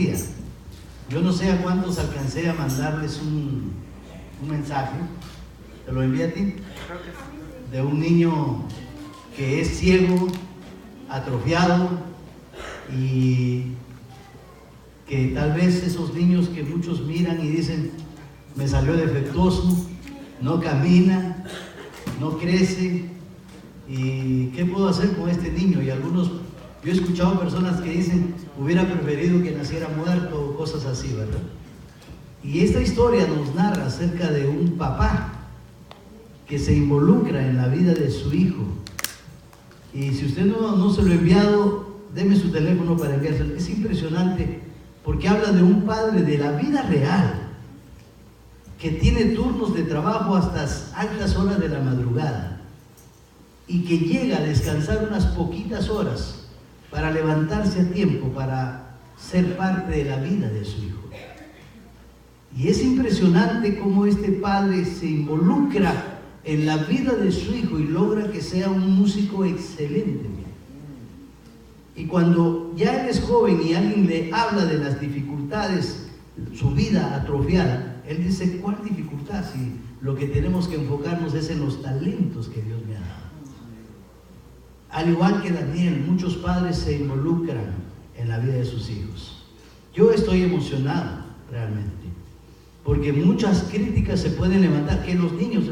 día. Yo no sé a cuántos alcancé a mandarles un mensaje. ¿Te lo envié a ti? De un niño que es ciego, atrofiado, y que tal vez esos niños que muchos miran y dicen, me salió defectuoso, no camina, no crece, y ¿qué puedo hacer con este niño? Y algunos, yo he escuchado personas que dicen, hubiera preferido que naciera muerto o cosas así, ¿verdad? Y esta historia nos narra acerca de un papá que se involucra en la vida de su hijo. Y si usted no se lo ha enviado, deme su teléfono para enviárselo. Es impresionante porque habla de un padre de la vida real que tiene turnos de trabajo hasta altas horas de la madrugada y que llega a descansar unas poquitas horas para levantarse a tiempo para ser parte de la vida de su hijo. Y es impresionante cómo este padre se involucra en la vida de su hijo y logra que sea un músico excelente. Y cuando ya él es joven y alguien le habla de las dificultades, su vida atrofiada, él dice, ¿cuál dificultad? Si lo que tenemos que enfocarnos es en los talentos que Dios me ha dado. Al igual que Daniel, muchos padres se involucran en la vida de sus hijos. Yo estoy emocionado realmente, porque muchas críticas se pueden levantar, que los niños,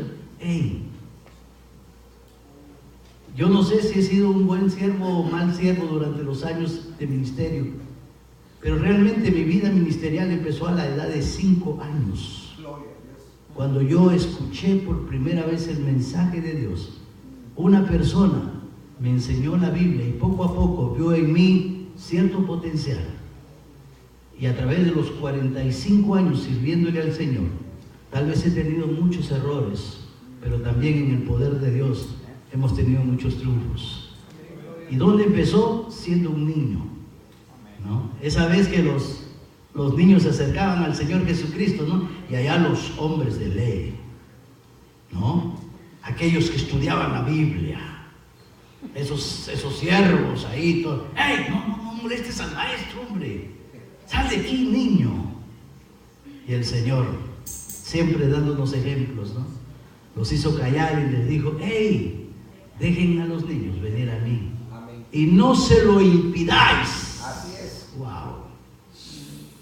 yo no sé si he sido un buen siervo o mal siervo durante los años de ministerio, pero realmente mi vida ministerial empezó a la edad de 5 años, cuando yo escuché por primera vez el mensaje de Dios. Una persona me enseñó la Biblia y poco a poco vio en mí cierto potencial. Y a través de los 45 años sirviéndole al Señor, tal vez he tenido muchos errores, pero también en el poder de Dios hemos tenido muchos triunfos. ¿Y dónde empezó? Siendo un niño, ¿no? Esa vez que los niños se acercaban al Señor Jesucristo, ¿no? Y allá los hombres de ley, ¿no? Aquellos que estudiaban la Biblia, esos siervos ahí, todos. ¡Ey! No molestes al maestro, hombre. Sal de aquí, niño. Y el Señor, siempre dándonos ejemplos, ¿no? Los hizo callar y les dijo, ¡hey! Dejen a los niños venir a mí. Amén. Y no se lo impidáis. Así es. Wow.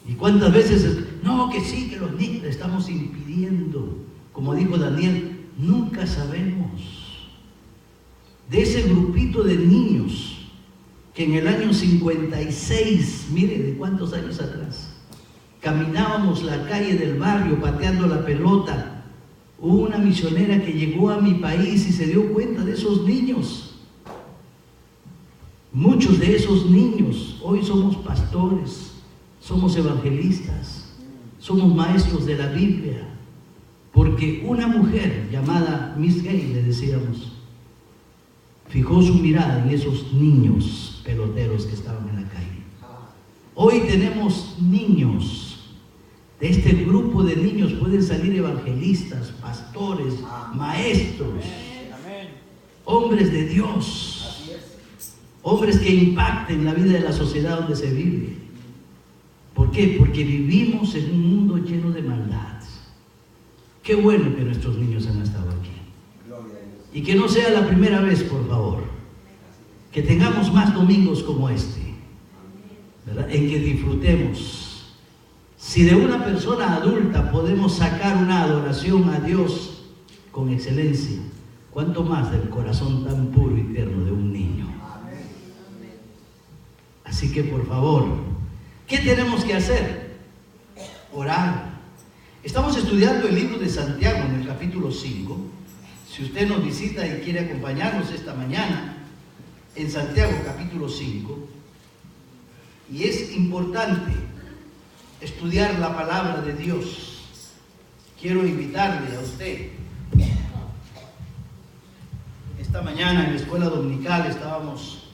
¿Y cuántas veces? No, que sí, que los niños le estamos impidiendo. Como dijo Daniel, nunca sabemos. De ese grupito de niños que en el año 56, mire, ¿de cuántos años atrás? Caminábamos la calle del barrio pateando la pelota. Hubo una misionera que llegó a mi país y se dio cuenta de esos niños. Muchos de esos niños hoy somos pastores, somos evangelistas, somos maestros de la Biblia, porque una mujer llamada Miss Gay, le decíamos, fijó su mirada en esos niños peloteros que estaban en la calle. Hoy tenemos niños. De este grupo de niños pueden salir evangelistas, pastores, maestros, hombres de Dios, hombres que impacten la vida de la sociedad donde se vive. ¿Por qué? Porque vivimos en un mundo lleno de maldad. Qué bueno que nuestros niños han estado aquí. Y que no sea la primera vez, por favor. Que tengamos más domingos como este, ¿verdad? En que disfrutemos. Si de una persona adulta podemos sacar una adoración a Dios con excelencia, ¿cuánto más del corazón tan puro y tierno de un niño? Así que por favor, ¿qué tenemos que hacer? Orar. Estamos estudiando el libro de Santiago en el capítulo 5. Si usted nos visita y quiere acompañarnos esta mañana, en Santiago capítulo 5, y es importante estudiar la palabra de Dios. Quiero invitarle a usted. Esta mañana en la escuela dominical estábamos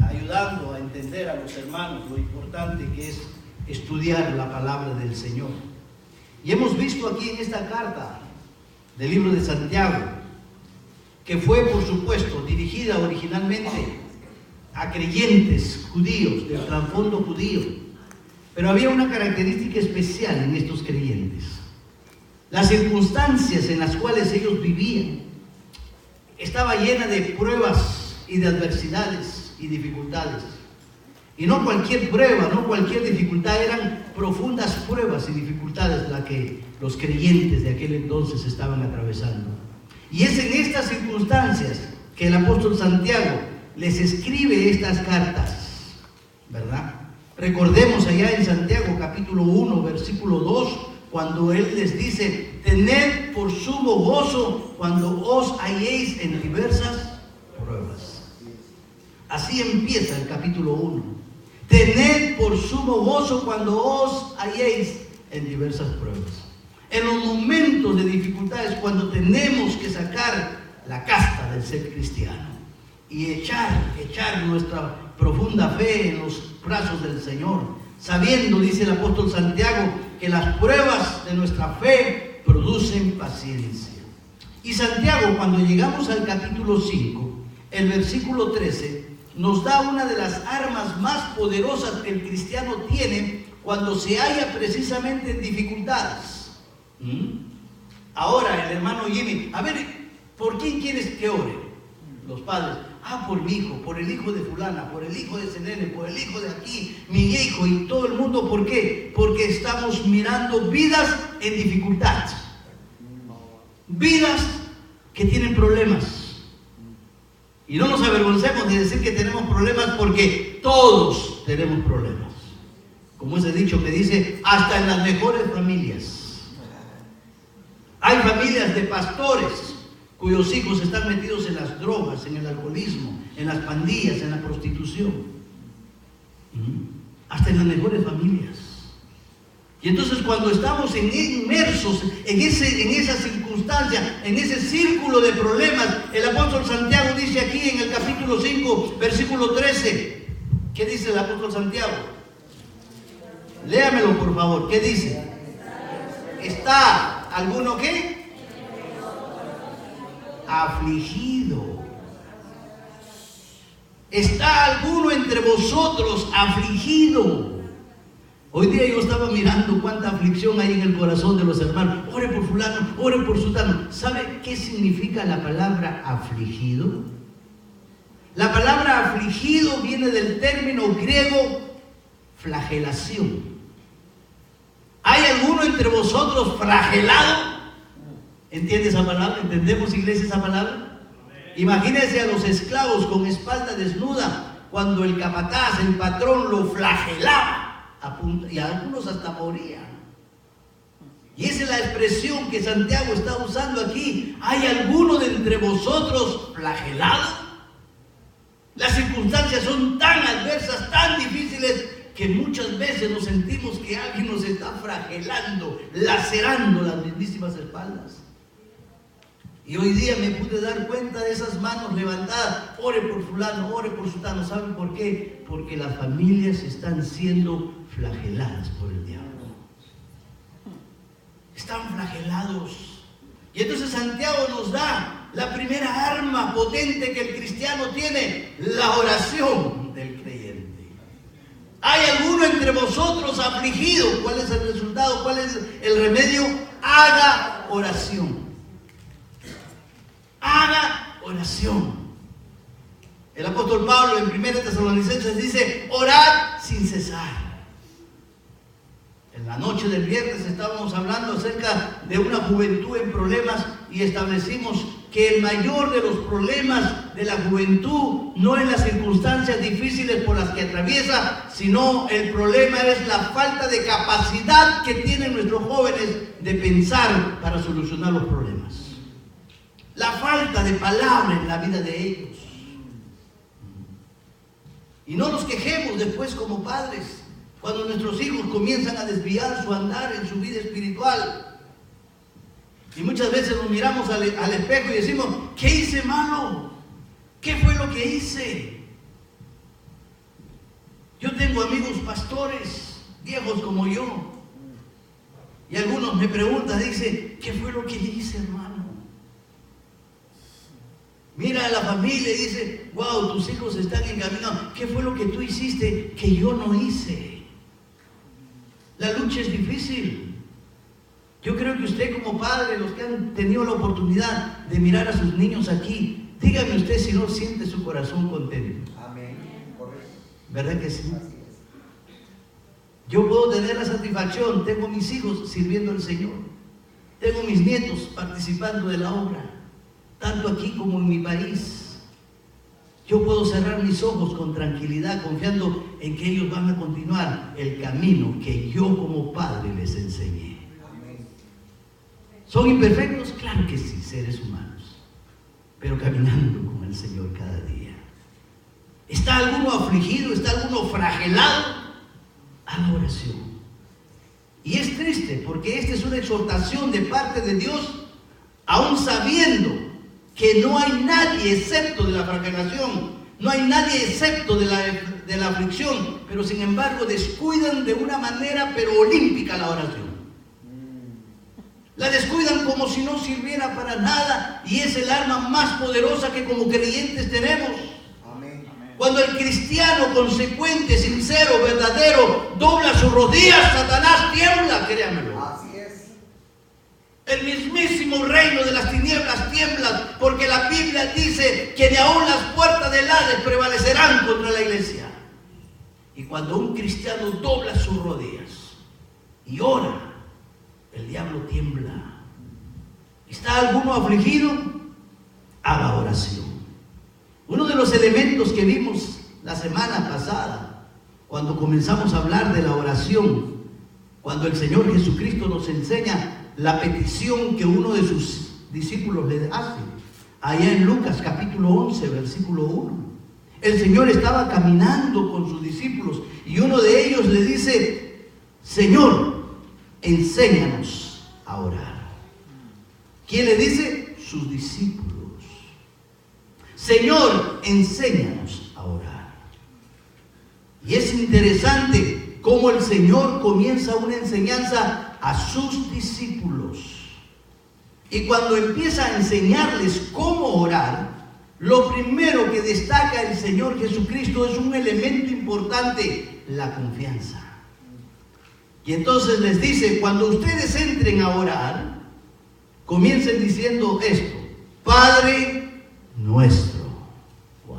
ayudando a entender a los hermanos lo importante que es estudiar la palabra del Señor. Y hemos visto aquí en esta carta del libro de Santiago, que fue por supuesto dirigida originalmente a creyentes judíos del trasfondo judío, Pero había una característica especial en estos creyentes. Las circunstancias en las cuales ellos vivían estaba llena de pruebas y de adversidades y dificultades. Y no cualquier prueba, no cualquier dificultad, eran profundas pruebas y dificultades las que los creyentes de aquel entonces estaban atravesando. Y es en estas circunstancias que el apóstol Santiago les escribe estas cartas, ¿verdad? Recordemos allá en Santiago capítulo 1, versículo 2, cuando él les dice: tened por sumo gozo cuando os halléis en diversas pruebas. Así empieza el capítulo 1. Tened por sumo gozo cuando os halléis en diversas pruebas. En los momentos de dificultades, cuando tenemos que sacar la casta del ser cristiano y echar nuestra profunda fe en los brazos del Señor, sabiendo, dice el apóstol Santiago, que las pruebas de nuestra fe producen paciencia. Y Santiago, cuando llegamos al capítulo 5, el versículo 13, nos da una de las armas más poderosas que el cristiano tiene cuando se halla precisamente en dificultades. Ahora el hermano Jimmy, a ver, ¿por quién quieres que ore? Los padres: por mi hijo, por el hijo de fulana, por el hijo de ese nene, por el hijo de aquí, mi hijo y todo el mundo. ¿Por qué? Porque estamos mirando vidas en dificultad, vidas que tienen problemas. Y no nos avergoncemos de decir que tenemos problemas, porque todos tenemos problemas. Como ese dicho que dice: hasta en las mejores familias. Hay familias de pastores cuyos hijos están metidos en las drogas, en el alcoholismo, en las pandillas, en la prostitución. Hasta en las mejores familias. Y entonces, cuando estamos inmersos en esa circunstancia, en ese círculo de problemas, el apóstol Santiago dice aquí en el capítulo 5, versículo 13, ¿qué dice el apóstol Santiago? Léamelo, por favor. ¿Qué dice? ¿Está alguno qué? Afligido. ¿Está alguno entre vosotros afligido? Hoy día yo estaba mirando cuánta aflicción hay en el corazón de los hermanos. Ore por fulano, ore por sultano. ¿Sabe qué significa la palabra afligido? La palabra afligido viene del término griego flagelación. ¿Hay alguno entre vosotros flagelado? ¿Entiende esa palabra? ¿Entendemos, iglesia, esa palabra? Imagínense a los esclavos con espalda desnuda cuando el capataz, el patrón, lo flagelaba, y algunos hasta morían. Y esa es la expresión que Santiago está usando aquí. ¿Hay alguno de entre vosotros flagelado? Las circunstancias son tan adversas, tan difíciles, que muchas veces nos sentimos que alguien nos está flagelando, lacerando las mismísimas espaldas. Y hoy día me pude dar cuenta de esas manos levantadas: ore por fulano, ore por sultano. ¿Saben por qué? Porque las familias están siendo flageladas por el diablo. Están flagelados. Y entonces Santiago nos da la primera arma potente que el cristiano tiene: la oración del creyente. ¿Hay alguno entre vosotros afligido? ¿Cuál es el resultado? ¿Cuál es el remedio? Haga oración. Haga oración. El apóstol Pablo en 1 Tesalonicenses dice: orad sin cesar. En la noche del viernes estábamos hablando acerca de una juventud en problemas y establecimos que el mayor de los problemas de la juventud no es las circunstancias difíciles por las que atraviesa, sino el problema es la falta de capacidad que tienen nuestros jóvenes de pensar para solucionar los problemas. La falta de palabra en la vida de ellos. Y no nos quejemos después como padres cuando nuestros hijos comienzan a desviar su andar en su vida espiritual. Y muchas veces nos miramos al espejo y decimos: ¿qué hice malo? ¿Qué fue lo que hice? Yo tengo amigos pastores, viejos como yo. Y algunos me preguntan, dicen: ¿qué fue lo que hice, hermano? Mira a la familia y dice: wow, tus hijos están encaminados. ¿Qué fue lo que tú hiciste que yo no hice? La lucha es difícil. Yo creo que usted como padre, los que han tenido la oportunidad de mirar a sus niños aquí, dígame usted si no siente su corazón contento. Amén. Correcto. ¿Verdad que sí? Yo puedo tener la satisfacción, tengo mis hijos sirviendo al Señor, tengo mis nietos participando de la obra, tanto aquí como en mi país. Yo puedo cerrar mis ojos con tranquilidad, confiando en que ellos van a continuar el camino que yo como padre les enseñé. ¿Son imperfectos? Claro que sí, seres humanos, pero caminando con el Señor cada día. ¿Está alguno afligido? ¿Está alguno flagelado? A la oración. Y es triste porque esta es una exhortación de parte de Dios, aún sabiendo que no hay nadie excepto de la flagelación, no hay nadie excepto de la aflicción, pero sin embargo descuidan de una manera pero olímpica la oración. La descuidan como si no sirviera para nada, y es el arma más poderosa que como creyentes tenemos. Cuando el cristiano consecuente, sincero, verdadero, dobla sus rodillas, Satanás tiembla, créanmelo. Así es. El mismísimo reino de las tinieblas tiembla, porque la Biblia dice que ni aún las puertas del Hades prevalecerán contra la iglesia. Y cuando un cristiano dobla sus rodillas y ora, el diablo tiembla. ¿Está alguno afligido? Haga oración. Uno de los elementos que vimos la semana pasada, cuando comenzamos a hablar de la oración, cuando el Señor Jesucristo nos enseña la petición que uno de sus discípulos le hace, allá en Lucas capítulo 11, versículo 1. El Señor estaba caminando con sus discípulos y uno de ellos le dice: Señor, enséñanos a orar. ¿Quién le dice? Sus discípulos. Señor, enséñanos a orar. Y es interesante cómo el Señor comienza una enseñanza a sus discípulos. Y cuando empieza a enseñarles cómo orar, lo primero que destaca el Señor Jesucristo es un elemento importante: la confianza. Y entonces les dice: cuando ustedes entren a orar, comiencen diciendo esto: Padre nuestro. Wow.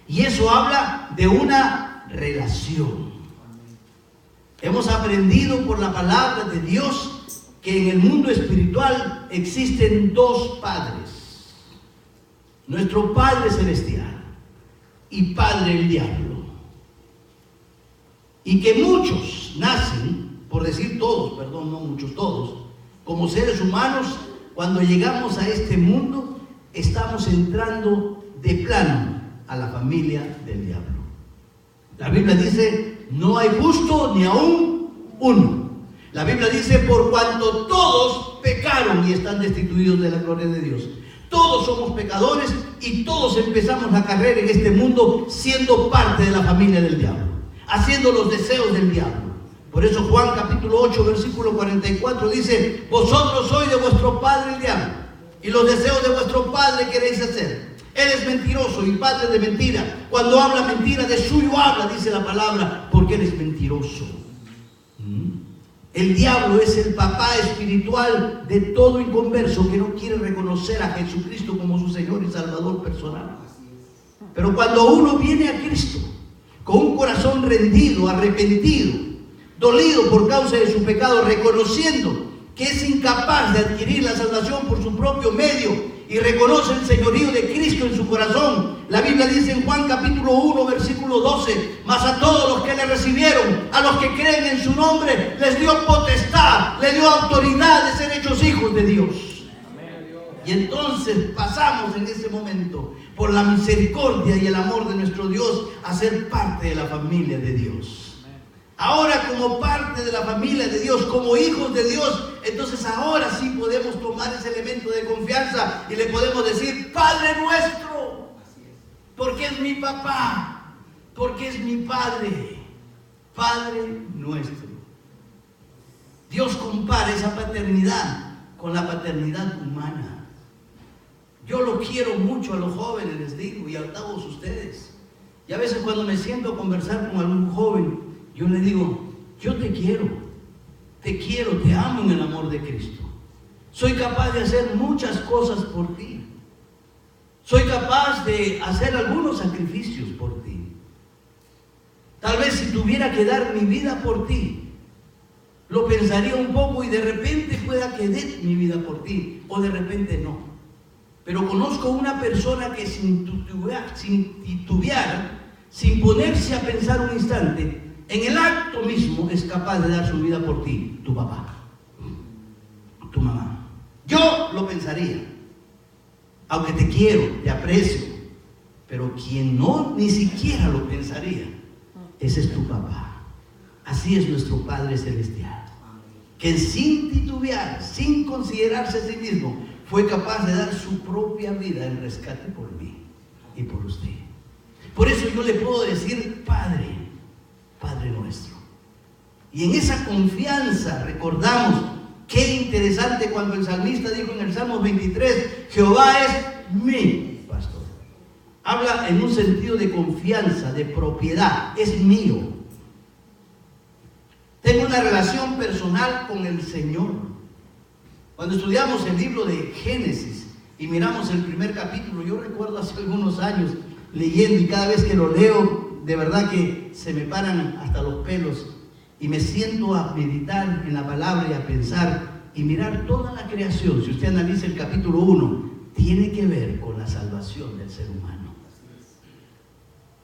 Y eso habla de una relación. Hemos aprendido por la palabra de Dios que en el mundo espiritual existen dos padres: nuestro Padre Celestial y Padre el Diablo. Y que muchos nacen, por decir todos, perdón, no muchos, todos, como seres humanos, cuando llegamos a este mundo, estamos entrando de plano a la familia del diablo. La Biblia dice: no hay justo ni aún uno. La Biblia dice: por cuanto todos pecaron y están destituidos de la gloria de Dios. Todos somos pecadores y todos empezamos la carrera en este mundo siendo parte de la familia del diablo, haciendo los deseos del diablo. Por eso Juan capítulo 8 versículo 44 dice: vosotros sois de vuestro padre el diablo, y los deseos de vuestro padre queréis hacer. Él es mentiroso y padre de mentira. Cuando habla mentira, de suyo habla, dice la palabra, porque él es mentiroso. El diablo es el papá espiritual de todo inconverso que no quiere reconocer a Jesucristo como su Señor y Salvador personal. Pero cuando uno viene a Cristo con un corazón rendido, arrepentido, dolido por causa de su pecado, reconociendo que es incapaz de adquirir la salvación por su propio medio, y reconoce el señorío de Cristo en su corazón, la Biblia dice en Juan capítulo 1 versículo 12: mas a todos los que le recibieron, a los que creen en su nombre, les dio potestad, les dio autoridad de ser hechos hijos de Dios. Y entonces pasamos en ese momento, por la misericordia y el amor de nuestro Dios, a ser parte de la familia de Dios. Ahora, como parte de la familia de Dios, como hijos de Dios, entonces ahora sí podemos tomar ese elemento de confianza y le podemos decir: Padre nuestro, porque es mi papá, porque es mi Padre, Padre nuestro. Dios compara esa paternidad con la paternidad humana. Yo lo quiero mucho a los jóvenes, les digo, y a todos ustedes. Y a veces cuando me siento a conversar con algún joven, yo le digo: yo te quiero, te amo en el amor de Cristo. Soy capaz de hacer muchas cosas por ti. Soy capaz de hacer algunos sacrificios por ti. Tal vez si tuviera que dar mi vida por ti, lo pensaría un poco y de repente pueda que dé mi vida por ti, o de repente no. Pero conozco una persona que sin titubear, sin ponerse a pensar un instante, en el acto mismo es capaz de dar su vida por ti, tu papá, tu mamá. Yo lo pensaría, aunque te quiero, te aprecio, pero quien no ni siquiera lo pensaría, ese es tu papá. Así es nuestro Padre Celestial, que sin titubear, sin considerarse a sí mismo, fue capaz de dar su propia vida en rescate por mí y por usted. Por eso yo le puedo decir Padre, Padre nuestro. Y en esa confianza recordamos, qué interesante cuando el salmista dijo en el Salmo 23, Jehová es mi pastor. Habla en un sentido de confianza, de propiedad, es mío. Tengo una relación personal con el Señor. Cuando estudiamos el libro de Génesis y miramos el primer capítulo, yo recuerdo hace algunos años leyendo, y cada vez que lo leo, de verdad que se me paran hasta los pelos y me siento a meditar en la palabra y a pensar y mirar toda la creación. Si usted analiza el capítulo 1, tiene que ver con la salvación del ser humano.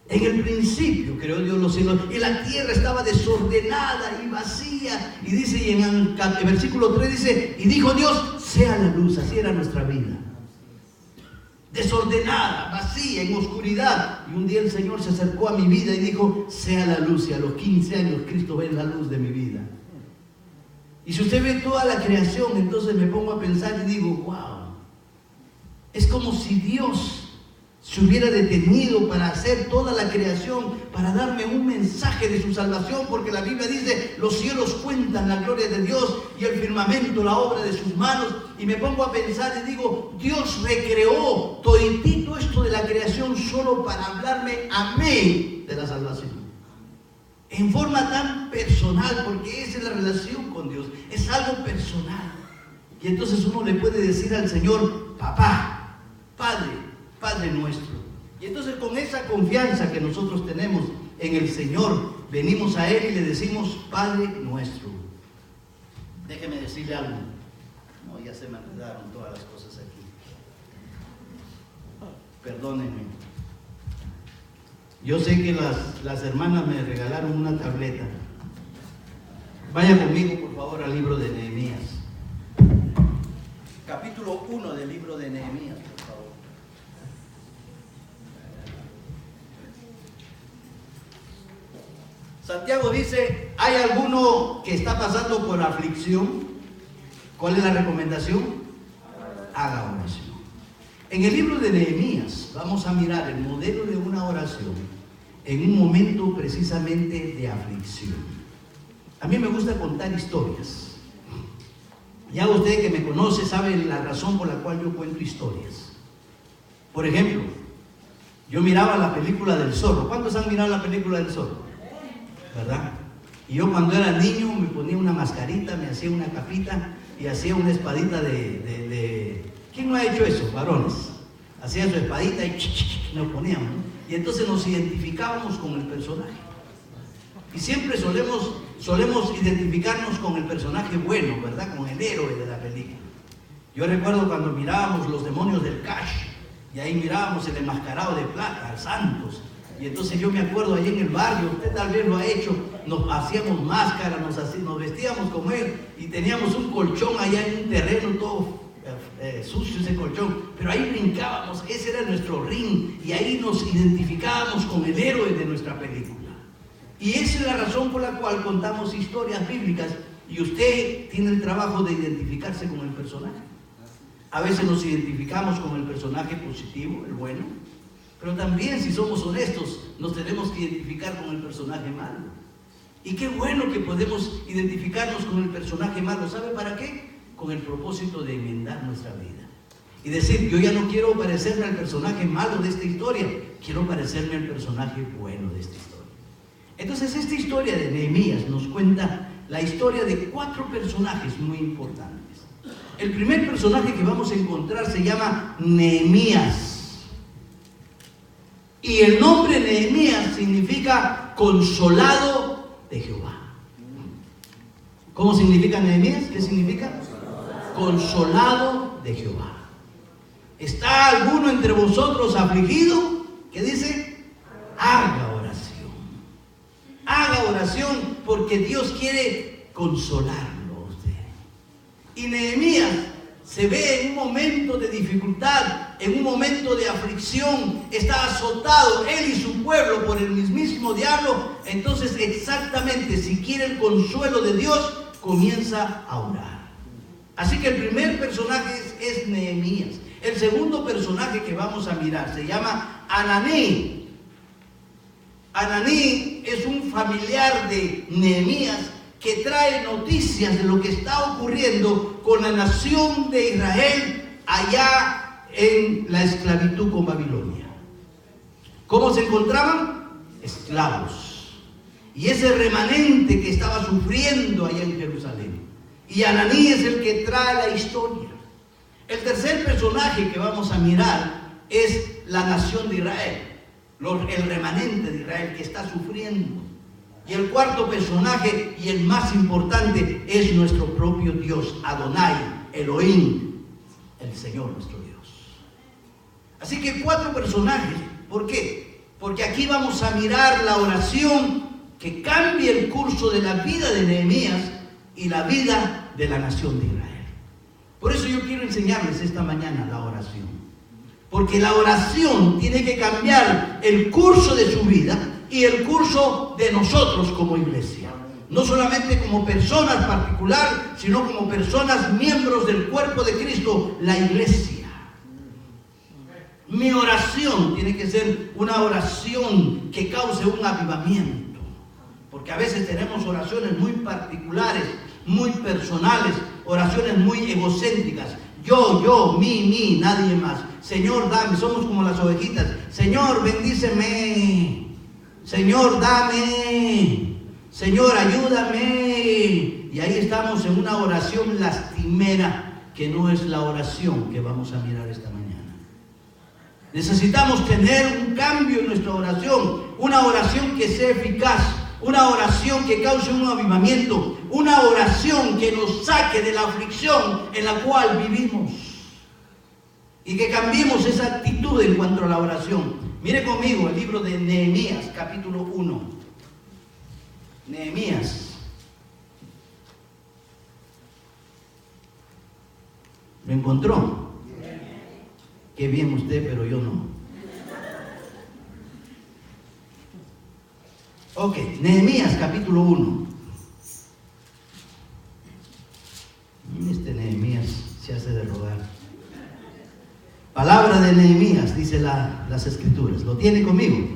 En el principio creó Dios los cielos y la tierra estaba desordenada y vacía, y dice, y en el versículo 3 dice, y dijo Dios, sea la luz. Así era nuestra vida, desordenada, vacía, en oscuridad. Y un día el Señor se acercó a mi vida y dijo, sea la luz. Y a los 15 años Cristo ve la luz de mi vida. Y si usted ve toda la creación, entonces me pongo a pensar y digo, wow, es como si Dios se hubiera detenido para hacer toda la creación, para darme un mensaje de su salvación, porque la Biblia dice, los cielos cuentan la gloria de Dios y el firmamento la obra de sus manos. Y me pongo a pensar y digo, Dios recreó toditito esto de la creación solo para hablarme a mí de la salvación, en forma tan personal, porque esa es la relación con Dios, es algo personal. Y entonces uno le puede decir al Señor, papá, Padre, Padre nuestro. Y entonces con esa confianza que nosotros tenemos en el Señor, venimos a Él y le decimos, Padre nuestro. Déjeme decirle algo. No, ya se me enredaron todas las cosas aquí. Perdónenme. Yo sé que las hermanas me regalaron una tableta. Vaya conmigo, por favor, al libro de Nehemías. Capítulo 1 del libro de Nehemías, por favor. Santiago dice, ¿hay alguno que está pasando por aflicción? ¿Cuál es la recomendación? Haga oración. En el libro de Nehemías vamos a mirar el modelo de una oración en un momento precisamente de aflicción. A mí me gusta contar historias. Ya usted que me conoce sabe la razón por la cual yo cuento historias. Por ejemplo, yo miraba la película del zorro. ¿Cuántos han mirado la película del zorro? ¿Verdad? Y yo cuando era niño me ponía una mascarita, me hacía una capita y hacía una espadita de... ¿Quién no ha hecho eso, varones? Hacía su espadita y nos poníamos, ¿no? Y entonces nos identificábamos con el personaje. Y siempre solemos identificarnos con el personaje bueno, ¿verdad? Con el héroe de la película. Yo recuerdo cuando mirábamos Los demonios del Cash, y ahí mirábamos El enmascarado de plata, al Santos. Y entonces yo me acuerdo ahí en el barrio, usted tal vez lo ha hecho, nos hacíamos máscara, nos vestíamos como él, y teníamos un colchón allá en un terreno todo sucio ese colchón, pero ahí brincábamos, ese era nuestro ring, y ahí nos identificábamos con el héroe de nuestra película. Y esa es la razón por la cual contamos historias bíblicas, y usted tiene el trabajo de identificarse con el personaje. A veces nos identificamos con el personaje positivo, el bueno, pero también, si somos honestos, nos tenemos que identificar con el personaje malo. Y qué bueno que podemos identificarnos con el personaje malo. ¿Sabe para qué? Con el propósito de enmendar nuestra vida. Y decir, yo ya no quiero parecerme al personaje malo de esta historia, quiero parecerme al personaje bueno de esta historia. Entonces, esta historia de Nehemías nos cuenta cuenta la historia de 4 personajes muy importantes. El primer personaje que vamos a encontrar se llama Nehemías. Y el nombre Nehemías significa consolado de Jehová. ¿Cómo significa Nehemías? ¿Qué significa? Consolado de Jehová. ¿Está alguno entre vosotros afligido? ¿Qué dice? Haga oración. Haga oración porque Dios quiere consolarlo a usted. Y Nehemías se ve en un momento de dificultad, en un momento de aflicción, está azotado él y su pueblo por el mismísimo diablo. Entonces, exactamente, si quiere el consuelo de Dios, comienza a orar. Así que el primer personaje es Nehemías. El segundo personaje que vamos a mirar se llama Ananí. Ananí es un familiar de Nehemías que trae noticias de lo que está ocurriendo con la nación de Israel allá en la esclavitud con Babilonia. ¿Cómo se encontraban? Esclavos. Y ese remanente que estaba sufriendo allá en Jerusalén. Y Ananí es el que trae la historia. El tercer personaje que vamos a mirar es la nación de Israel, el remanente de Israel que está sufriendo. Y el cuarto personaje y el más importante es nuestro propio Dios, Adonai, Elohim, el Señor nuestro Dios. Así que 4 personajes. ¿Por qué? Porque aquí vamos a mirar la oración que cambia el curso de la vida de Nehemías y la vida de la nación de Israel. Por eso yo quiero enseñarles esta mañana la oración. Porque la oración tiene que cambiar el curso de su vida y el curso de nosotros como iglesia. No solamente como personas particular, sino como personas miembros del cuerpo de Cristo, la iglesia. Mi oración tiene que ser una oración que cause un avivamiento. Porque a veces tenemos oraciones muy particulares, muy personales, oraciones muy egocéntricas. Yo, mí, nadie más. Señor, dame. Somos como las ovejitas. Señor, bendíceme. Señor, dame. Señor, ayúdame. Y ahí estamos en una oración lastimera, que no es la oración que vamos a mirar esta mañana. Necesitamos tener un cambio en nuestra oración. Una oración que sea eficaz. Una oración que cause un avivamiento, una oración que nos saque de la aflicción en la cual vivimos y que cambiemos esa actitud en cuanto a la oración. Mire conmigo el libro de Nehemías, capítulo 1. Nehemías. ¿Lo encontró? Qué bien usted, pero yo no. Ok, Nehemías capítulo 1. Este Nehemías se hace de rogar. Palabra de Nehemías, dice las escrituras. ¿Lo tiene conmigo?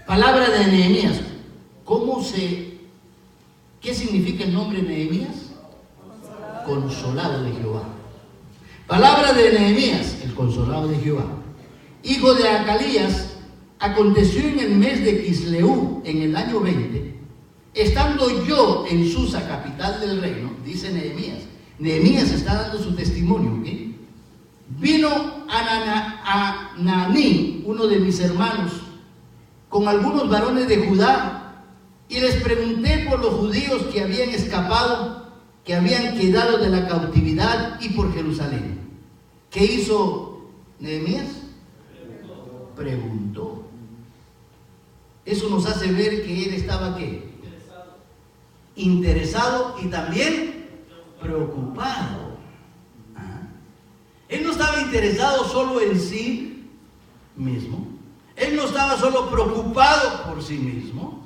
Palabra de Nehemías. ¿Qué significa el nombre Nehemías? Consolado de Jehová. Palabra de Nehemías, el consolado de Jehová. Hijo de Acalías. Aconteció en el mes de Quisleu, en el año 20, estando yo en Susa, capital del reino, dice Nehemías. Nehemías está dando su testimonio, ¿ok? Vino Ananí, uno de mis hermanos, con algunos varones de Judá, y les pregunté por los judíos que habían escapado, que habían quedado de la cautividad, y por Jerusalén. ¿Qué hizo Nehemías? Preguntó. Eso nos hace ver que él estaba ¿qué? Interesado y también preocupado. Él no estaba interesado solo en sí mismo. Él no estaba solo preocupado por sí mismo.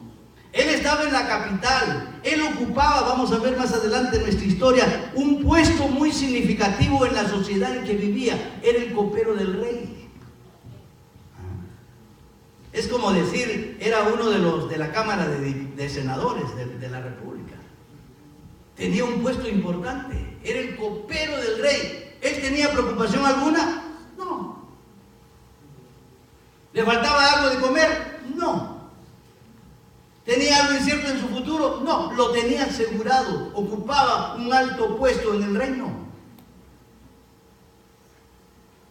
Él estaba en la capital. Él ocupaba, vamos a ver más adelante en nuestra historia, un puesto muy significativo en la sociedad en que vivía. Era el copero del rey. Es como decir, era uno de la Cámara de Senadores de la República. Tenía un puesto importante. Era el copero del rey. ¿Él tenía preocupación alguna? No. ¿Le faltaba algo de comer? No. ¿Tenía algo incierto en su futuro? no, lo tenía asegurado, ocupaba un alto puesto en el reino.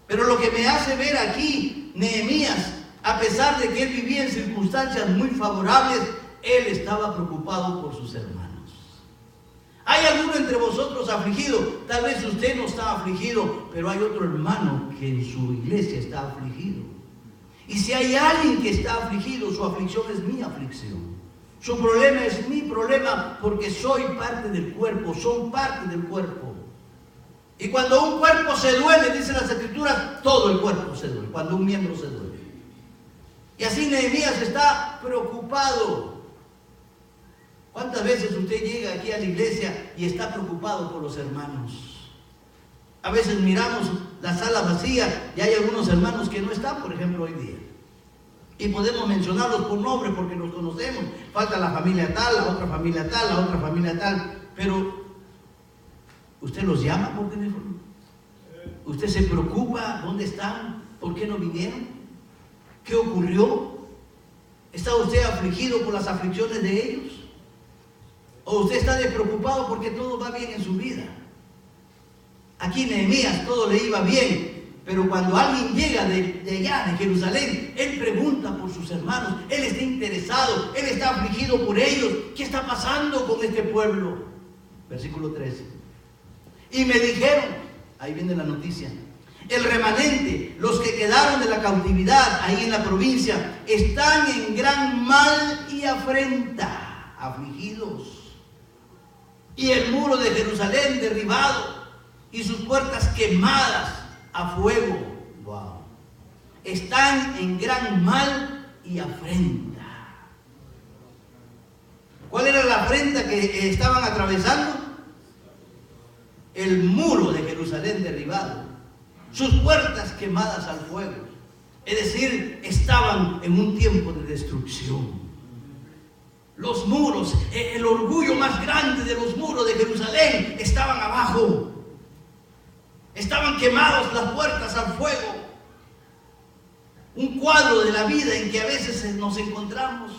Pero lo que me hace ver aquí, Nehemías, a pesar de que él vivía en circunstancias muy favorables, él estaba preocupado por sus hermanos. ¿Hay alguno entre vosotros afligido? Tal vez usted no está afligido, pero hay otro hermano que en su iglesia está afligido. Y si hay alguien que está afligido, su aflicción es mi aflicción. Su problema es mi problema, porque soy parte del cuerpo, son parte del cuerpo. Y cuando un cuerpo se duele, dicen las Escrituras, todo el cuerpo se duele, cuando un miembro se duele. Y así Nehemías está preocupado. ¿Cuántas veces usted llega aquí a la iglesia y está preocupado por los hermanos? A veces miramos la sala vacía y hay algunos hermanos que no están, por ejemplo, hoy día. Y podemos mencionarlos por nombre porque los conocemos. Falta la familia tal, la otra familia tal, la otra familia tal. Pero, ¿usted los llama por teléfono? ¿Usted se preocupa? ¿Dónde están? ¿Por qué no vinieron? ¿Qué ocurrió? ¿Está usted afligido por las aflicciones de ellos? ¿O usted está despreocupado porque todo va bien en su vida? Aquí Nehemías todo le iba bien, pero cuando alguien llega de allá, de Jerusalén, él pregunta por sus hermanos, él está interesado, él está afligido por ellos. ¿Qué está pasando con este pueblo? Versículo 13. Y me dijeron, ahí viene la noticia, el remanente, los que quedaron de la cautividad ahí en la provincia, están en gran mal y afrenta, afligidos. Y el muro de Jerusalén derribado y sus puertas quemadas a fuego. Wow. Están en gran mal y afrenta. ¿Cuál era la afrenta que estaban atravesando? El muro de Jerusalén derribado, sus puertas quemadas al fuego. Es decir, estaban en un tiempo de destrucción. Los muros, el orgullo más grande de los muros de Jerusalén estaban abajo. Estaban quemados las puertas al fuego. Un cuadro de la vida en que a veces nos encontramos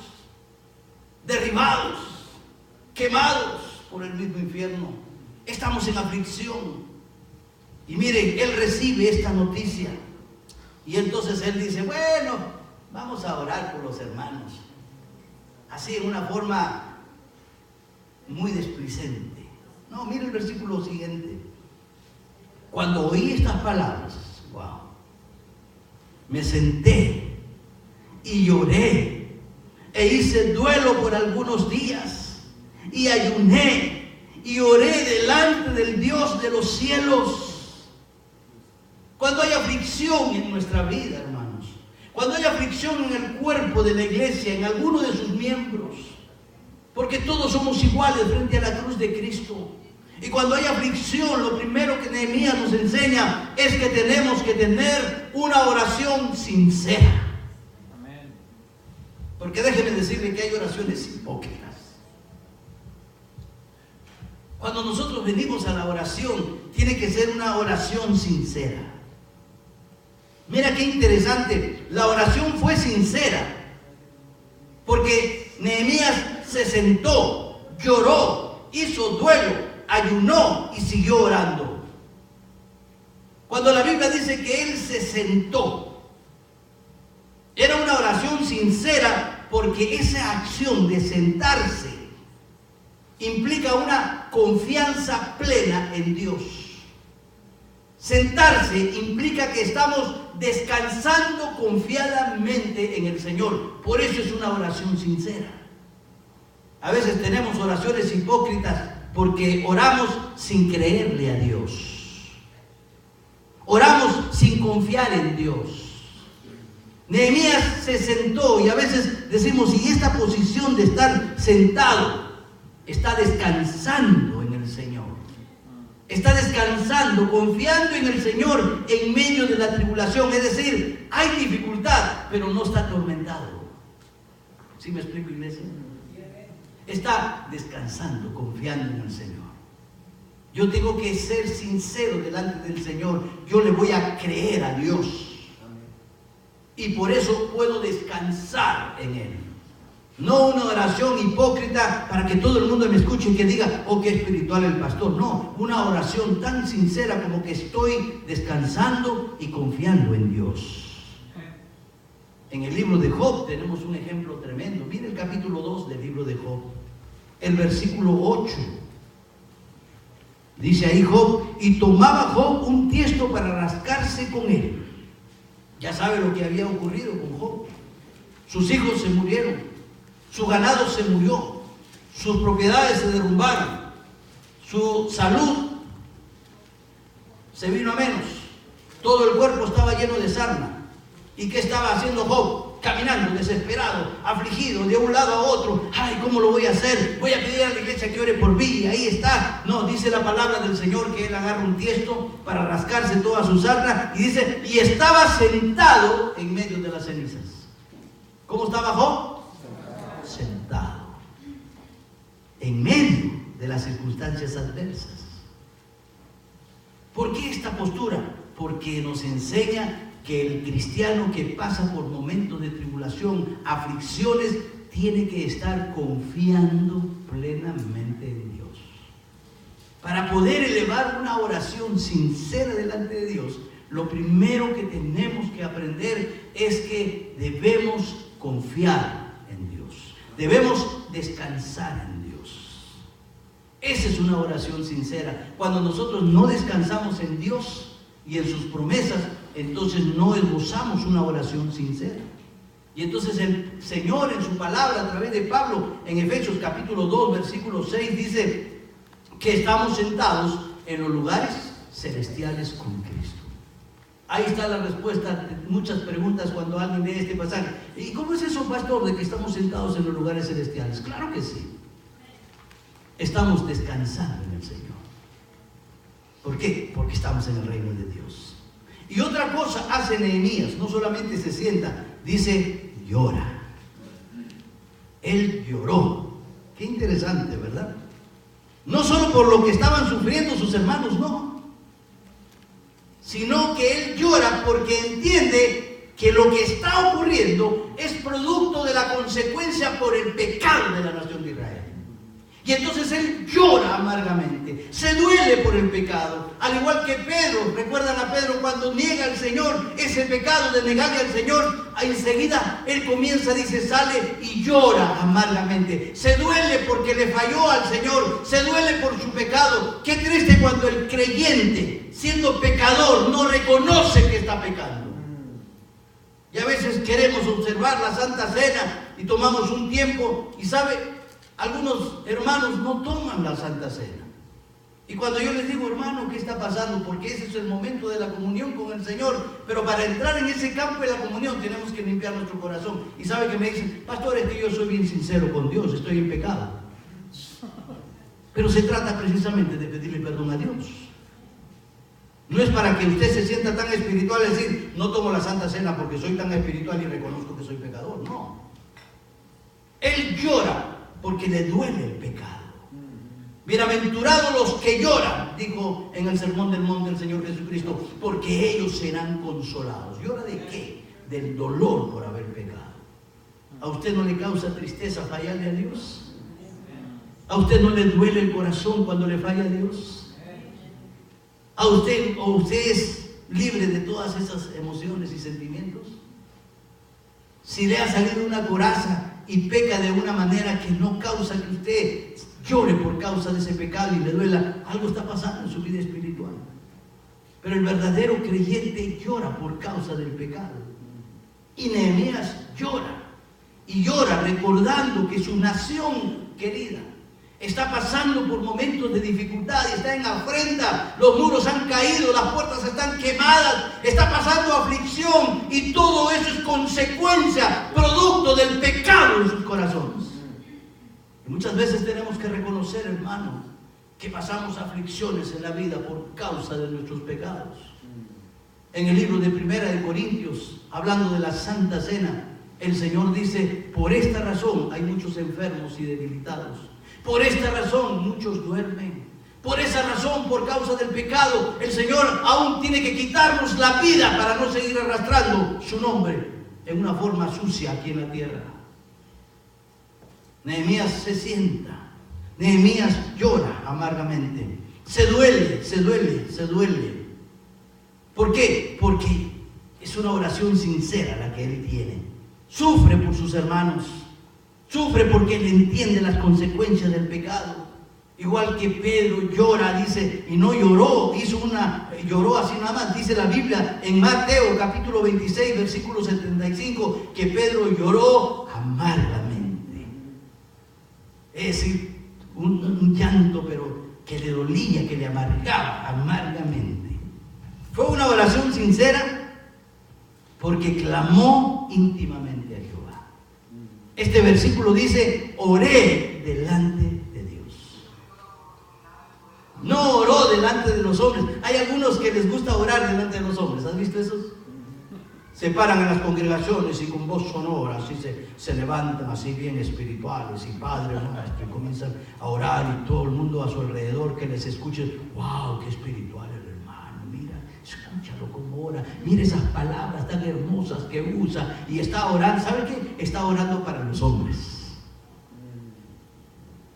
derribados, quemados por el mismo infierno. Estamos en aflicción. Y miren, él recibe esta noticia. Y entonces él dice, bueno, vamos a orar por los hermanos. Así, en una forma muy displicente. No, mire el versículo siguiente. Cuando oí estas palabras, wow, me senté y lloré e hice duelo por algunos días y ayuné y oré delante del Dios de los cielos. Cuando hay aflicción en nuestra vida, hermanos, cuando hay aflicción en el cuerpo de la iglesia, en alguno de sus miembros, porque todos somos iguales frente a la cruz de Cristo. Y cuando hay aflicción, lo primero que Nehemías nos enseña es que tenemos que tener una oración sincera. Amén. Porque déjeme decirle que hay oraciones hipócritas. Cuando nosotros venimos a la oración, tiene que ser una oración sincera. Mira qué interesante, la oración fue sincera, porque Nehemías se sentó, lloró, hizo duelo, ayunó y siguió orando. Cuando la Biblia dice que él se sentó, era una oración sincera, porque esa acción de sentarse implica una confianza plena en Dios. Sentarse implica que estamos descansando confiadamente en el Señor. Por eso es una oración sincera. A veces tenemos oraciones hipócritas porque oramos sin creerle a Dios. Oramos sin confiar en Dios. Nehemías se sentó y a veces decimos, y esta posición de estar sentado está descansando en el Señor. Está descansando, confiando en el Señor en medio de la tribulación. Es decir, hay dificultad, pero no está atormentado. ¿Sí me explico, iglesia? Está descansando, confiando en el Señor. Yo tengo que ser sincero delante del Señor. Yo le voy a creer a Dios. Y por eso puedo descansar en Él. No una oración hipócrita para que todo el mundo me escuche y que diga, oh, qué espiritual el pastor. No, una oración tan sincera como que estoy descansando y confiando en Dios. En el libro de Job tenemos un ejemplo tremendo. Mire el capítulo 2 del libro de Job, el versículo 8. Dice ahí Job, y tomaba Job un tiesto para rascarse con él. Ya sabe lo que había ocurrido con Job. Sus hijos se murieron. Su ganado se murió, sus propiedades se derrumbaron, su salud se vino a menos, todo el cuerpo estaba lleno de sarna. ¿Y qué estaba haciendo Job? Caminando, desesperado, afligido, de un lado a otro. Ay, ¿cómo lo voy a hacer? Voy a pedir a la iglesia que ore por mí, y ahí está. No, dice la palabra del Señor que él agarra un tiesto para rascarse toda su sarna, y dice, y estaba sentado en medio de las cenizas. ¿Cómo estaba Job? Sentado en medio de las circunstancias adversas. ¿Por qué esta postura? Porque nos enseña que el cristiano que pasa por momentos de tribulación, aflicciones, tiene que estar confiando plenamente en Dios. Para poder elevar una oración sincera delante de Dios, lo primero que tenemos que aprender es que debemos confiar en Dios. Debemos descansar en Dios. Esa es una oración sincera. Cuando nosotros no descansamos en Dios y en sus promesas, entonces no esbozamos una oración sincera. Y entonces el Señor en su palabra a través de Pablo en Efesios capítulo 2 versículo 6 dice que estamos sentados en los lugares celestiales con Cristo. Ahí está la respuesta a muchas preguntas cuando alguien lee este pasaje. ¿Y cómo es eso, pastor, de que estamos sentados en los lugares celestiales? Claro que sí. Estamos descansando en el Señor. ¿Por qué? Porque estamos en el reino de Dios. Y otra cosa hace Nehemías, no solamente se sienta, dice, llora. Él lloró. Qué interesante, ¿verdad? No solo por lo que estaban sufriendo sus hermanos, no. Sino que él llora porque entiende que lo que está ocurriendo es producto de la consecuencia por el pecado de la nación de Israel. Y entonces él llora amargamente, se duele por el pecado, al igual que Pedro. ¿Recuerdan a Pedro cuando niega al Señor? Ese pecado de negarle al Señor, enseguida él comienza, dice, sale y llora amargamente. Se duele porque le falló al Señor, se duele por su pecado. Qué triste cuando el creyente, siendo pecador, no reconoce que está pecando. Y a veces queremos observar la Santa Cena y tomamos un tiempo y ¿sabe? Algunos hermanos no toman la Santa Cena. Y cuando yo les digo, hermano, ¿qué está pasando? Porque ese es el momento de la comunión con el Señor. Pero para entrar en ese campo de la comunión tenemos que limpiar nuestro corazón. Y sabe que me dicen, pastor, es que yo soy bien sincero con Dios, estoy en pecado. Pero se trata precisamente de pedirle perdón a Dios. No es para que usted se sienta tan espiritual y decir, no tomo la Santa Cena porque soy tan espiritual y reconozco que soy pecador. No. Él llora porque le duele el pecado. Bienaventurados los que lloran, dijo en el Sermón del Monte el Señor Jesucristo, porque ellos serán consolados. ¿Llora de qué? Del dolor por haber pecado. ¿A usted no le causa tristeza fallarle a Dios? ¿A usted no le duele el corazón cuando le falla a Dios? ¿A usted o usted es libre de todas esas emociones y sentimientos? Si le ha salido una coraza y peca de una manera que no causa que usted llore por causa de ese pecado y le duela, algo está pasando en su vida espiritual. Pero el verdadero creyente llora por causa del pecado. Y Nehemías llora. Y llora recordando que su nación querida está pasando por momentos de dificultad, está en afrenta, los muros han caído, las puertas están quemadas, está pasando aflicción, y todo eso es consecuencia, producto del pecado en sus corazones. Y muchas veces tenemos que reconocer, hermano, que pasamos aflicciones en la vida por causa de nuestros pecados. En el libro de Primera de Corintios, hablando de la Santa Cena, el Señor dice, por esta razón hay muchos enfermos y debilitados. Por esta razón muchos duermen. Por esa razón, por causa del pecado, el Señor aún tiene que quitarnos la vida para no seguir arrastrando su nombre en una forma sucia aquí en la tierra. Nehemías se sienta, Nehemías llora amargamente, se duele. ¿Por qué? Porque es una oración sincera la que él tiene. Sufre por sus hermanos, sufre porque él entiende las consecuencias del pecado. Igual que Pedro llora, dice, y no lloró, lloró así nada más. Dice la Biblia en Mateo capítulo 26, versículo 75, que Pedro lloró amargamente. Es decir, un llanto, pero que le dolía, que le amargaba amargamente. Fue una oración sincera porque clamó íntimamente a Jehová. Este versículo dice, oré delante de Dios. No oró delante de los hombres. Hay algunos que les gusta orar delante de los hombres. ¿Has visto esos? Se paran en las congregaciones y con voz sonora así se levantan así bien espirituales y Padre nuestro, y comienzan a orar y todo el mundo a su alrededor que les escuche. ¡Wow! ¡Qué espiritual el hermano! Mira, escúchalo como ora. Mira esas palabras tan hermosas que usa y está orando. ¿Sabe qué? Está orando para los hombres.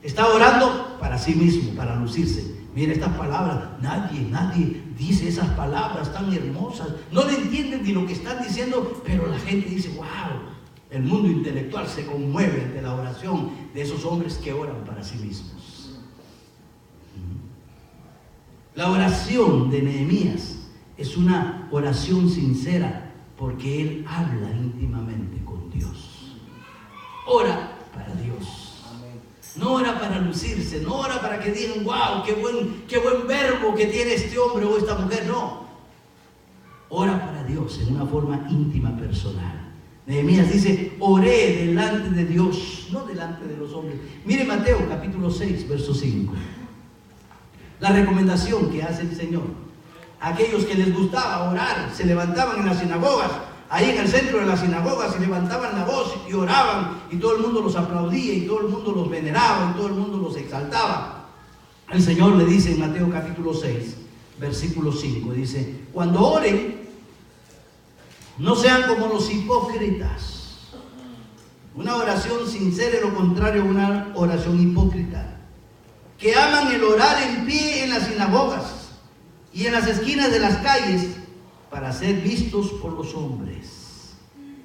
Está orando para sí mismo, para lucirse. Mira estas palabras, nadie dice esas palabras tan hermosas. No le entienden ni lo que están diciendo, pero la gente dice, wow. El mundo intelectual se conmueve ante la oración de esos hombres que oran para sí mismos. La oración de Nehemías es una oración sincera porque él habla íntimamente con Dios. Ora para Dios. No ora para lucirse, no ora para que digan, wow, qué buen verbo que tiene este hombre o esta mujer. No. Ora para Dios en una forma íntima, personal. Nehemías dice, oré delante de Dios, no delante de los hombres. Mire Mateo capítulo 6, verso 5. La recomendación que hace el Señor. Aquellos que les gustaba orar, se levantaban en las sinagogas. Ahí en el centro de la sinagoga se levantaban la voz y oraban y todo el mundo los aplaudía y todo el mundo los veneraba y todo el mundo los exaltaba. El Señor le dice en Mateo capítulo 6, versículo 5, dice, cuando oren, no sean como los hipócritas. Una oración sincera es lo contrario a una oración hipócrita. Que aman el orar en pie en las sinagogas y en las esquinas de las calles para ser vistos por los hombres.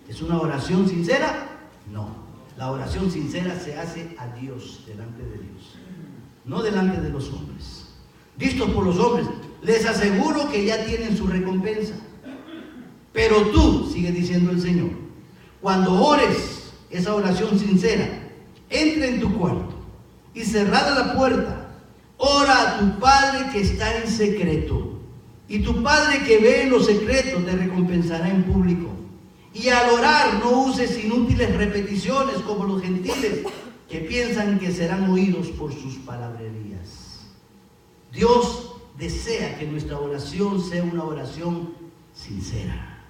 ¿Es una oración sincera? No. La oración sincera se hace a Dios, delante de Dios, no delante de los hombres. Vistos por los hombres, les aseguro que ya tienen su recompensa. Pero tú, sigue diciendo el Señor, cuando ores esa oración sincera, entra en tu cuarto y cerrada la puerta, ora a tu Padre que está en secreto. Y tu Padre que ve en lo secreto te recompensará en público. Y al orar no uses inútiles repeticiones como los gentiles que piensan que serán oídos por sus palabrerías. Dios desea que nuestra oración sea una oración sincera.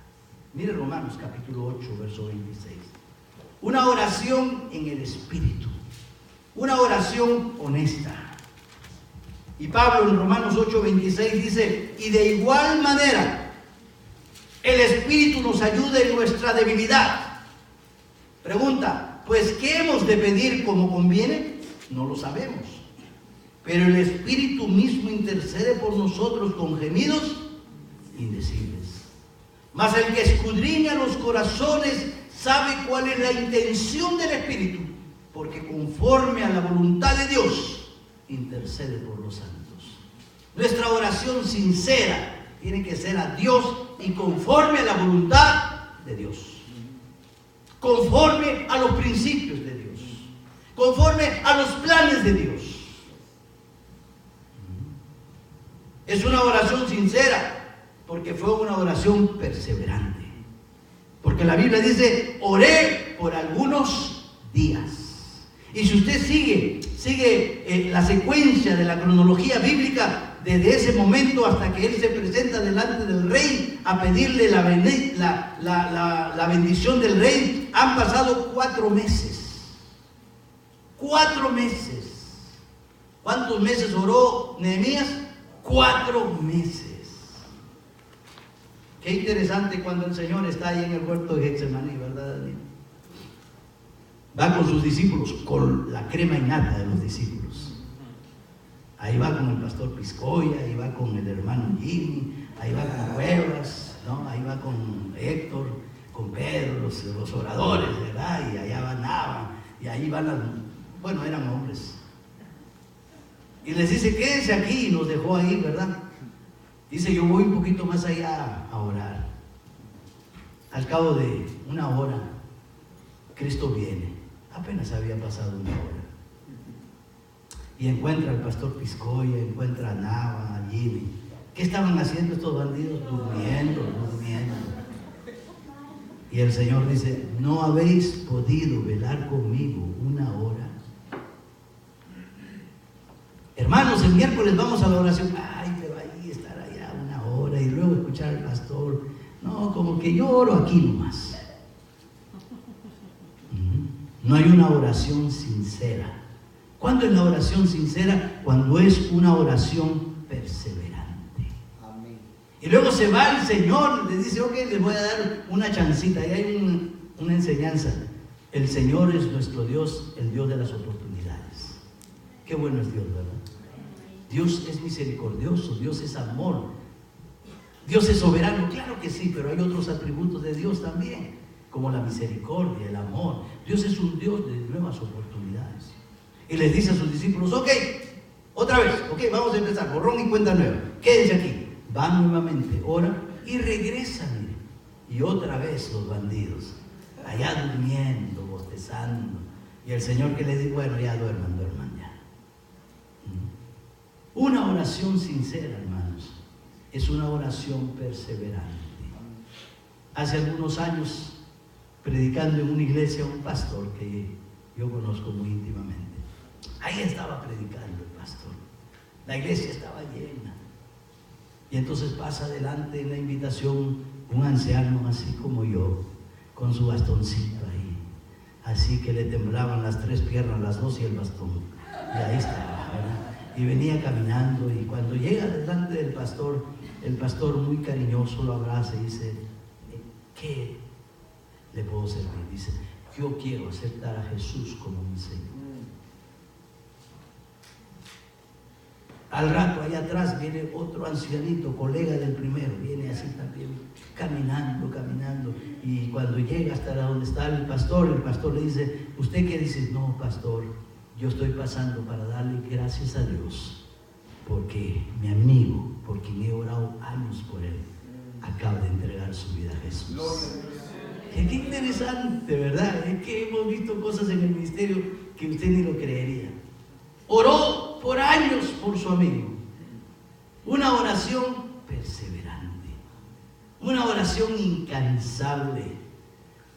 Mire Romanos capítulo 8, verso 26. Una oración en el Espíritu. Una oración honesta. Y Pablo en Romanos 8:26 dice, y de igual manera, el Espíritu nos ayuda en nuestra debilidad. Pregunta, pues ¿qué hemos de pedir como conviene? No lo sabemos. Pero el Espíritu mismo intercede por nosotros con gemidos indecibles. Mas el que escudriña los corazones sabe cuál es la intención del Espíritu, porque conforme a la voluntad de Dios, intercede por los santos. Nuestra oración sincera tiene que ser a Dios y conforme a la voluntad de Dios, conforme a los principios de Dios, conforme a los planes de Dios. Es una oración sincera porque fue una oración perseverante, porque la Biblia dice, oré por algunos días. Y si usted sigue la secuencia de la cronología bíblica, desde ese momento hasta que él se presenta delante del rey a pedirle la bendición del rey, han pasado 4 meses. 4 meses. ¿Cuántos meses oró Nehemías? 4 meses. Qué interesante cuando el Señor está ahí en el huerto de Getsemaní, ¿verdad, Daniel? Va con sus discípulos, con la crema innata de los discípulos. Ahí va con el pastor Piscoya, ahí va con el hermano Jimmy, ahí va con Cuevas, ¿no? Ahí va con Héctor, con Pedro, los oradores, ¿verdad? Y allá van Nava, y ahí van las, bueno, eran hombres. Y les dice, quédense aquí, y nos dejó ahí, ¿verdad? Dice, yo voy un poquito más allá a orar. Al cabo de una hora, Cristo viene. Apenas había pasado una hora. Y encuentra al pastor Piscoya, encuentra a Nava, a Jimmy. ¿Qué estaban haciendo estos bandidos? Durmiendo. Y el Señor dice, ¿no habéis podido velar conmigo una hora? Hermanos, el miércoles vamos a la oración. Ay, pero ahí estar allá una hora y luego escuchar al pastor. No, como que yo oro aquí nomás. No hay una oración sincera. ¿Cuándo es la oración sincera? Cuando es una oración perseverante. Amén. Y luego se va el Señor, le dice, ok, les voy a dar una chancita. Ahí hay una enseñanza. El Señor es nuestro Dios, el Dios de las oportunidades. Qué bueno es Dios, ¿verdad? Dios es misericordioso, Dios es amor, Dios es soberano, claro que sí, pero hay otros atributos de Dios también, como la misericordia, el amor. Dios es un Dios de nuevas oportunidades. Y les dice a sus discípulos, ok, otra vez, ok, vamos a empezar, borrón y cuenta nueva, quédense aquí. Van nuevamente, oran y regresan, miren. Y otra vez los bandidos, allá durmiendo, bostezando. Y el Señor que les dice, bueno, ya duerman ya. Una oración sincera, hermanos, es una oración perseverante. Hace algunos años, predicando en una iglesia, un pastor que yo conozco muy íntimamente, ahí estaba predicando el pastor. La iglesia estaba llena. Y entonces pasa adelante en la invitación un anciano así como yo, con su bastoncito ahí, así que le temblaban las 3 piernas, las 2 y el bastón. Y ahí estaba, ¿verdad? Y venía caminando, y cuando llega delante del pastor, el pastor muy cariñoso lo abraza y dice, ¿qué le puedo servir? Dice, yo quiero aceptar a Jesús como mi Señor. Al rato allá atrás viene otro ancianito, colega del primero, viene así también, caminando, y cuando llega hasta donde está el pastor le dice, ¿usted qué dice? No, pastor, yo estoy pasando para darle gracias a Dios, porque mi amigo, por quien he orado años por él, acaba de entregar su vida a Jesús. Qué interesante, ¿verdad? Es que hemos visto cosas en el ministerio que usted ni lo creería. Oró por años por su amigo. Una oración perseverante, una oración incansable.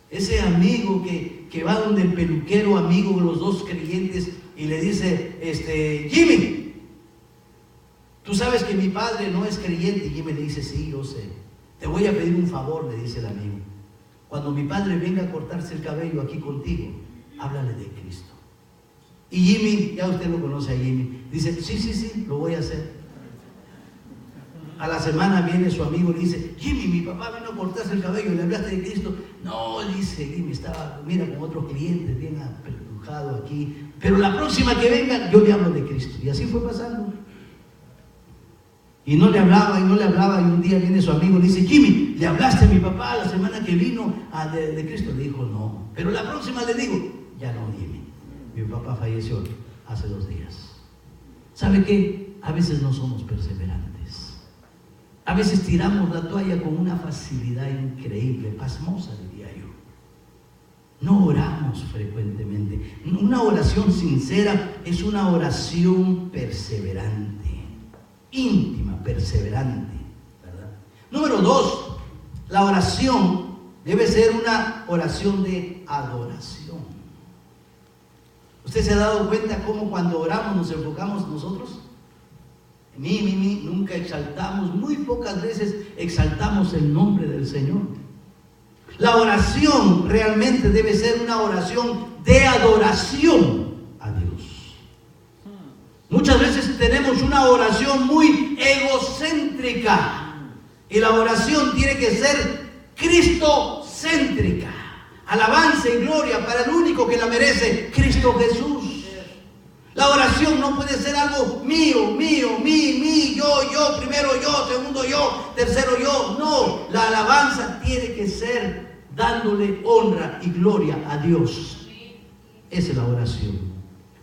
Ese amigo que va donde el peluquero amigo de los dos creyentes y le dice, Jimmy, tú sabes que mi padre no es creyente. Y Jimmy le dice, sí, yo sé. Te voy a pedir un favor, le dice el amigo. Cuando mi padre venga a cortarse el cabello aquí contigo, háblale de Cristo. Y Jimmy, ya usted lo conoce a Jimmy, dice, sí, lo voy a hacer. A la semana viene su amigo y le dice, Jimmy, mi papá vino a cortarse el cabello, ¿le hablaste de Cristo? No, dice Jimmy, estaba, mira, con otros clientes, bien apretujado aquí, pero la próxima que venga, yo le hablo de Cristo. Y así fue pasando. Y no le hablaba, y un día viene su amigo y le dice, Jimmy, ¿le hablaste a mi papá la semana que vino de Cristo? Le dijo, no, pero la próxima le digo, ya no, Jimmy, mi papá falleció hace 2 días. ¿Sabe qué? A veces no somos perseverantes. A veces tiramos la toalla con una facilidad increíble, pasmosa, diría yo. No oramos frecuentemente. Una oración sincera es una oración perseverante, íntima, perseverante, ¿verdad? Número 2, la oración debe ser una oración de adoración. ¿Usted se ha dado cuenta cómo cuando oramos nos enfocamos nosotros? Nunca exaltamos, muy pocas veces exaltamos el nombre del Señor. La oración realmente debe ser una oración de adoración a Dios. Muchas veces tenemos una oración muy egocéntrica y la oración tiene que ser cristocéntrica. Alabanza y gloria para el único que la merece, Cristo Jesús. La oración no puede ser algo mío, yo, primero yo, segundo yo, tercero yo. No, la alabanza tiene que ser dándole honra y gloria a Dios. Esa es la oración.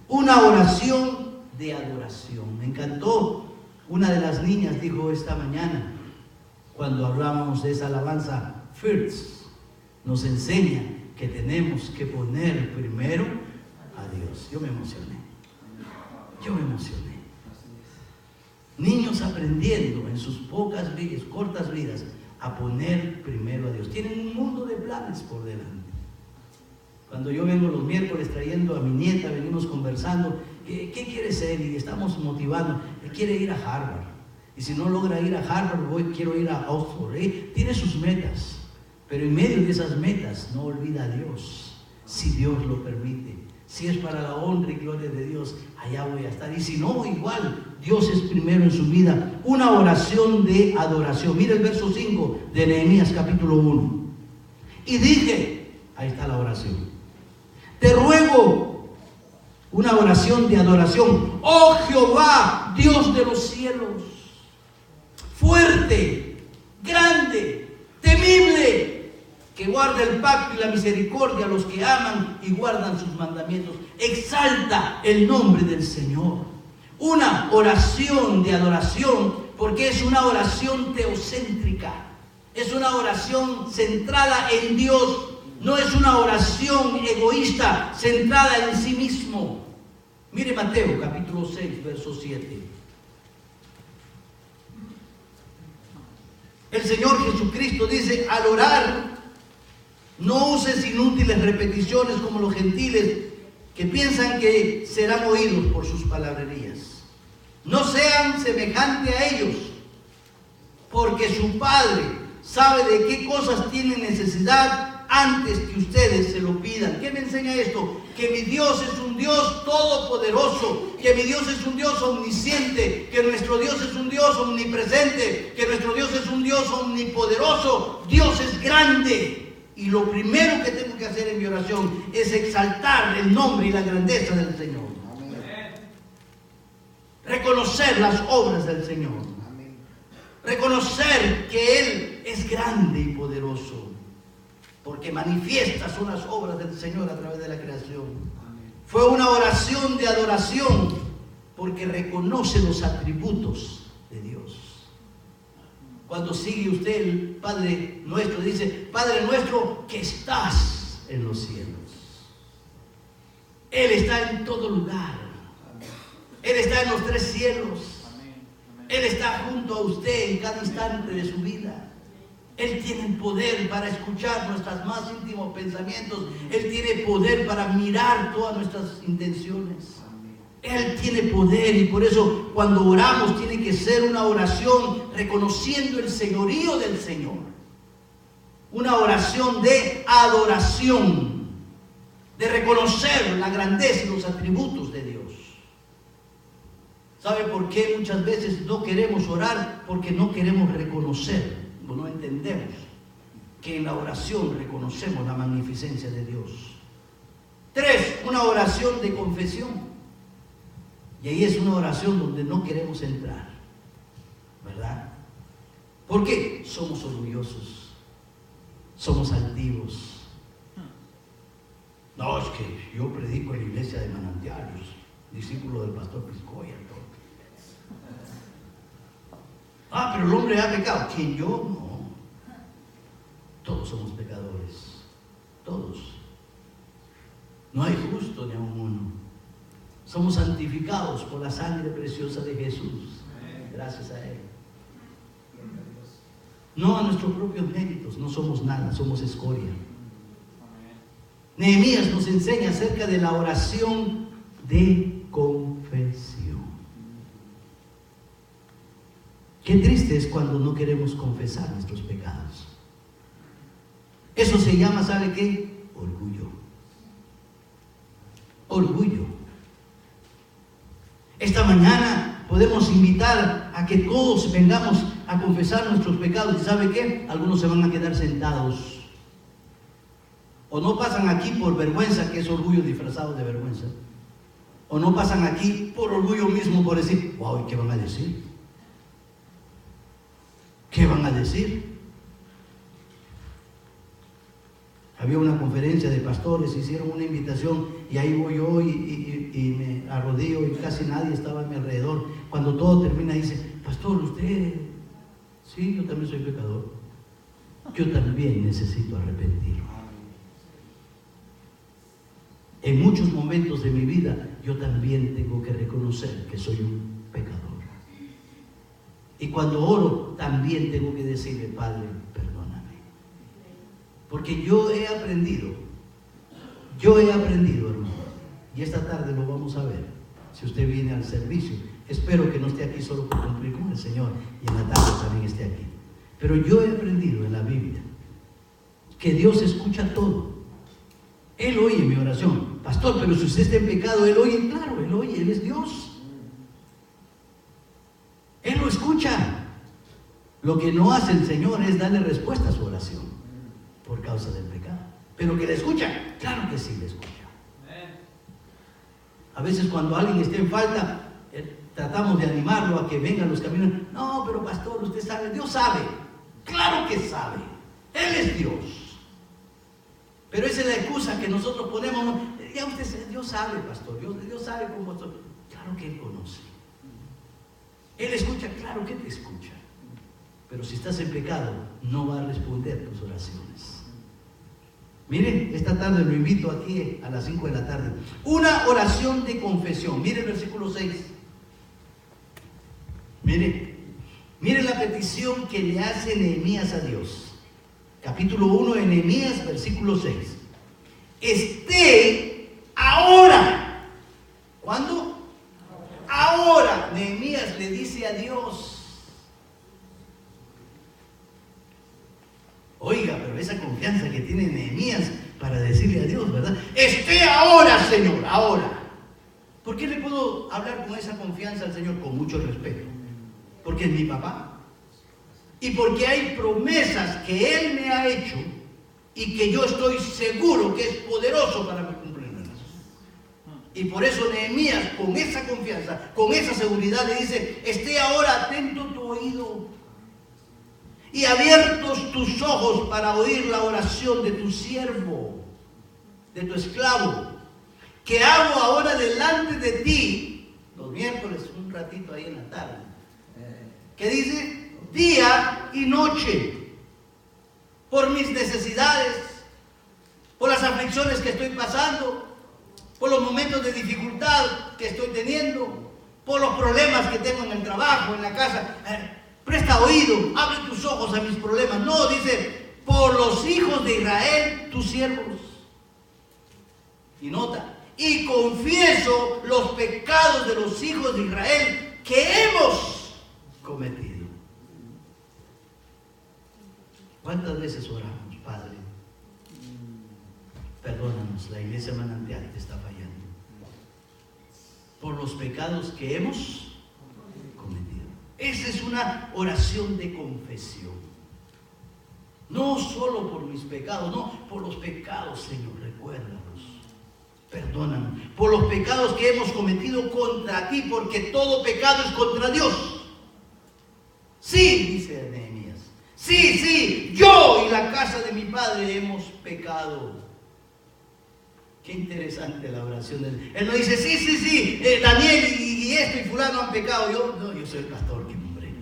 Una oración de adoración. Me encantó. Una de las niñas dijo esta mañana, cuando hablábamos de esa alabanza, first, nos enseña que tenemos que poner primero a Dios. Yo me emocioné. Niños aprendiendo en sus cortas vidas a poner primero a Dios. Tienen un mundo de planes por delante. Cuando yo vengo los miércoles trayendo a mi nieta, venimos conversando, ¿qué quiere ser? Y estamos motivando. Él quiere ir a Harvard. Y si no logra ir a Harvard, quiero ir a Oxford. Tiene sus metas. Pero en medio de esas metas no olvida a Dios, si Dios lo permite. Si es para la honra y gloria de Dios, allá voy a estar. Y si no, igual, Dios es primero en su vida. Una oración de adoración. Mira el verso 5 de Nehemías capítulo 1. Y dije, ahí está la oración. Te ruego, una oración de adoración. Oh Jehová, Dios de los cielos, fuerte, grande, temible, que guarda el pacto y la misericordia a los que aman y guardan sus mandamientos. Exalta el nombre del Señor. Una oración de adoración, porque es una oración teocéntrica. Es una oración centrada en Dios. No es una oración egoísta, centrada en sí mismo. Mire Mateo capítulo 6, verso 7. El Señor Jesucristo dice, al orar, no uses inútiles repeticiones como los gentiles que piensan que serán oídos por sus palabrerías. No sean semejantes a ellos, porque su Padre sabe de qué cosas tienen necesidad antes que ustedes se lo pidan. ¿Qué me enseña esto? Que mi Dios es un Dios todopoderoso, que mi Dios es un Dios omnisciente, que nuestro Dios es un Dios omnipresente, que nuestro Dios es un Dios omnipoderoso. Dios es grande. Y lo primero que tengo que hacer en mi oración es exaltar el nombre y la grandeza del Señor. Amén. Reconocer las obras del Señor. Amén. Reconocer que Él es grande y poderoso. Porque manifiestas son las obras del Señor a través de la creación. Amén. Fue una oración de adoración porque reconoce los atributos de Dios. Cuando sigue usted el Padre Nuestro, dice, Padre Nuestro que estás en los cielos. Él está en todo lugar. Él está en los tres cielos. Él está junto a usted en cada instante de su vida. Él tiene el poder para escuchar nuestros más íntimos pensamientos. Él tiene poder para mirar todas nuestras intenciones. Él tiene poder y por eso cuando oramos tiene que ser una oración reconociendo el señorío del Señor. Una oración de adoración, de reconocer la grandeza y los atributos de Dios. ¿Sabe por qué muchas veces no queremos orar? Porque no queremos reconocer, o no entendemos que en la oración reconocemos la magnificencia de Dios. 3, una oración de confesión. Y ahí es una oración donde no queremos entrar, ¿verdad? ¿Por qué? Somos orgullosos, somos altivos. No, es que yo predico en la iglesia de Manantiales, discípulo del pastor Piscoya. Pero el hombre ha pecado. ¿Quién? Yo no. Todos somos pecadores, todos. No hay justo ni aun uno. Somos santificados por la sangre preciosa de Jesús. Gracias a Él. No a nuestros propios méritos, no somos nada, somos escoria. Nehemías nos enseña acerca de la oración de confesión. Qué triste es cuando no queremos confesar nuestros pecados. Eso se llama, ¿sabe qué? Orgullo. Orgullo. Esta mañana podemos invitar a que todos vengamos a confesar nuestros pecados. ¿Y sabe qué? Algunos se van a quedar sentados. O no pasan aquí por vergüenza, que es orgullo disfrazado de vergüenza. O no pasan aquí por orgullo mismo, por decir, wow, ¿qué van a decir? ¿Qué van a decir? Había una conferencia de pastores, hicieron una invitación y ahí voy yo y me arrodillo y casi nadie estaba a mi alrededor. Cuando todo termina dice, pastor, usted, sí, yo también soy pecador. Yo también necesito arrepentirme. En muchos momentos de mi vida yo también tengo que reconocer que soy un pecador. Y cuando oro también tengo que decirle, Padre, perdóname. Porque yo he aprendido, hermano, y esta tarde lo vamos a ver, si usted viene al servicio. Espero que no esté aquí solo por cumplir con el Señor y en la tarde también esté aquí. Pero yo he aprendido en la Biblia que Dios escucha todo. Él oye mi oración. Pastor, pero si usted está en pecado, Él oye, claro, Él oye, Él es Dios. Él lo escucha. Lo que no hace el Señor es darle respuesta a su oración por causa del pecado. Pero que le escucha, claro que sí le escucha. A veces cuando alguien esté en falta, tratamos de animarlo a que vengan los caminos. No, pero pastor, usted sabe, Dios sabe. Claro que sabe. Él es Dios. Pero esa es la excusa que nosotros ponemos. Ya usted, Dios sabe, pastor. Dios sabe cómo estoy. Claro que Él conoce. Él escucha, claro que te escucha. Pero si estás en pecado, no va a responder tus oraciones. Miren, esta tarde lo invito aquí a las 5 de la tarde. Una oración de confesión. Miren el versículo 6. Miren la petición que le hace Nehemías a Dios. Capítulo 1 de Nehemías, versículo 6. Esté ahora. ¿Cuándo? Ahora. Nehemías le dice a Dios. Oiga, pero esa confianza que tiene Nehemías para decirle a Dios, ¿verdad? Esté ahora, Señor, ahora. ¿Por qué le puedo hablar con esa confianza al Señor? Con mucho respeto. Porque es mi papá. Y porque hay promesas que Él me ha hecho y que yo estoy seguro que es poderoso para cumplirlas. Y por eso Nehemías, con esa confianza, con esa seguridad, le dice, esté ahora atento tu oído y abiertos tus ojos para oír la oración de tu siervo, de tu esclavo, que hago ahora delante de ti, los miércoles, un ratito ahí en la tarde, que dice, día y noche, por mis necesidades, por las aflicciones que estoy pasando, por los momentos de dificultad que estoy teniendo, por los problemas que tengo en el trabajo, en la casa. Presta oído, abre tus ojos a mis problemas. No, dice, por los hijos de Israel, tus siervos. Y nota, y confieso los pecados de los hijos de Israel que hemos cometido. ¿Cuántas veces oramos, Padre? Perdónanos, la iglesia Manantial te está fallando. Por los pecados que hemos cometido. Esa es una oración de confesión. No solo por mis pecados, no, por los pecados, Señor, recuérdalos. Perdónanos. Por los pecados que hemos cometido contra ti, porque todo pecado es contra Dios. Sí, dice Nehemías. Sí, yo y la casa de mi padre hemos pecado. Qué interesante la oración de él. Él no dice, sí, Daniel y esto y fulano han pecado. Yo soy el pastor, que hombre.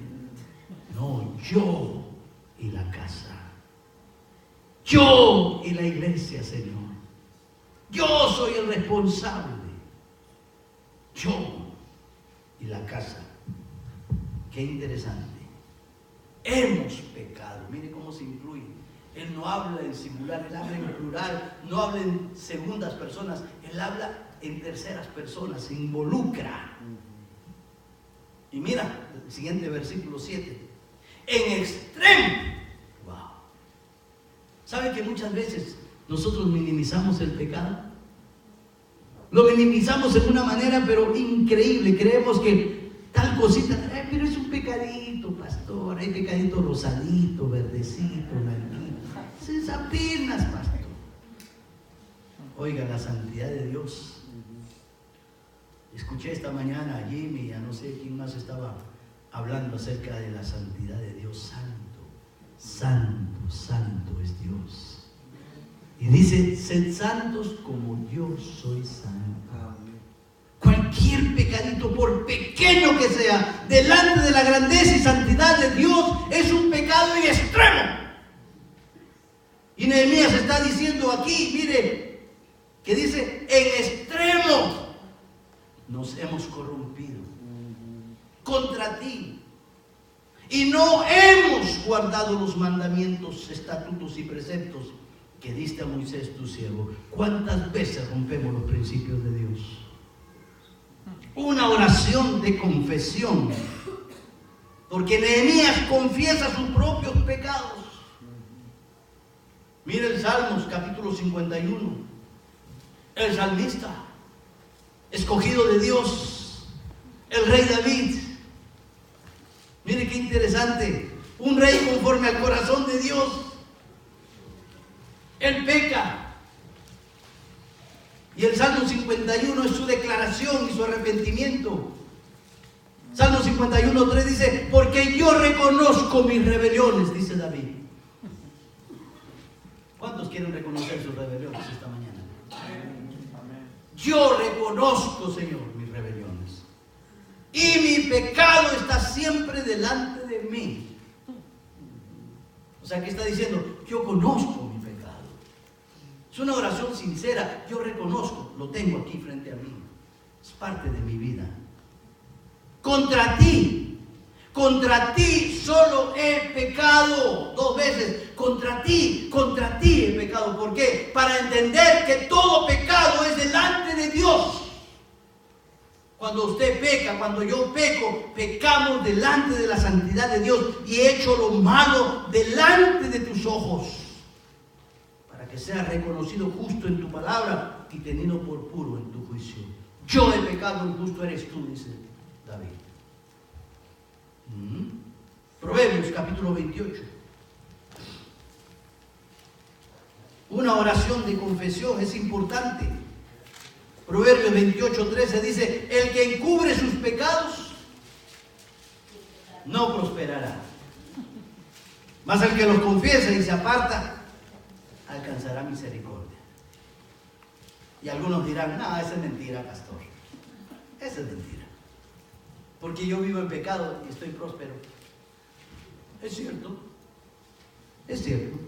No, yo y la casa. Yo y la iglesia, Señor. Yo soy el responsable. Yo y la casa. Qué interesante. Hemos pecado. Mire cómo se incluye. Él no habla en singular, Él habla en plural, no habla en segundas personas, Él habla en terceras personas, se involucra. Y mira, el siguiente versículo 7. En extremo. Wow. ¿Sabe que muchas veces nosotros minimizamos el pecado? Lo minimizamos en una manera pero increíble. Creemos que tal cosita, pero es un pecadito, pastor, hay pecadito rosadito, verdecito, blanquito. Es apenas, pastor. Oiga, la santidad de Dios. Escuché esta mañana a Jimmy, ya no sé quién más estaba hablando acerca de la santidad de Dios. Santo, santo es Dios. Y dice, sed santos como yo soy santo. Cualquier pecadito, por pequeño que sea, delante de la grandeza y santidad de Dios, es un pecado en extremo. Y Nehemías está diciendo aquí, mire, que dice, en extremo nos hemos corrompido contra ti. Y no hemos guardado los mandamientos, estatutos y preceptos que diste a Moisés tu siervo. ¿Cuántas veces rompemos los principios de Dios? Una oración de confesión, porque Nehemías confiesa sus propios pecados. Mire el Salmos capítulo 51. El salmista, escogido de Dios, el rey David. Mire qué interesante, un rey conforme al corazón de Dios. Él peca. Y el Salmo 51 es su declaración y su arrepentimiento. Salmo 51:3 dice, porque yo reconozco mis rebeliones, dice David. ¿Cuántos quieren reconocer sus rebeliones esta mañana? Yo reconozco, Señor, mis rebeliones. Y mi pecado está siempre delante de mí. O sea, ¿qué está diciendo? Yo conozco mi pecado. Es una oración sincera. Yo reconozco, lo tengo aquí frente a mí. Es parte de mi vida. Contra ti solo he pecado. 2 veces, contra ti he pecado. ¿Por qué? Para entender que todo pecado es delante de Dios. Cuando usted peca, cuando yo peco, pecamos delante de la santidad de Dios y he hecho lo malo delante de tus ojos, para que sea reconocido justo en tu palabra y tenido por puro en tu juicio. Yo he pecado, el justo eres tú, dice David. Proverbios capítulo 28. Una oración de confesión es importante. Proverbios 28:13 dice, el que encubre sus pecados no prosperará, mas el que los confiesa y se aparta alcanzará misericordia. Y algunos dirán, no, esa es mentira, pastor. Esa es mentira. Porque yo vivo en pecado y estoy próspero. Es cierto. Es cierto.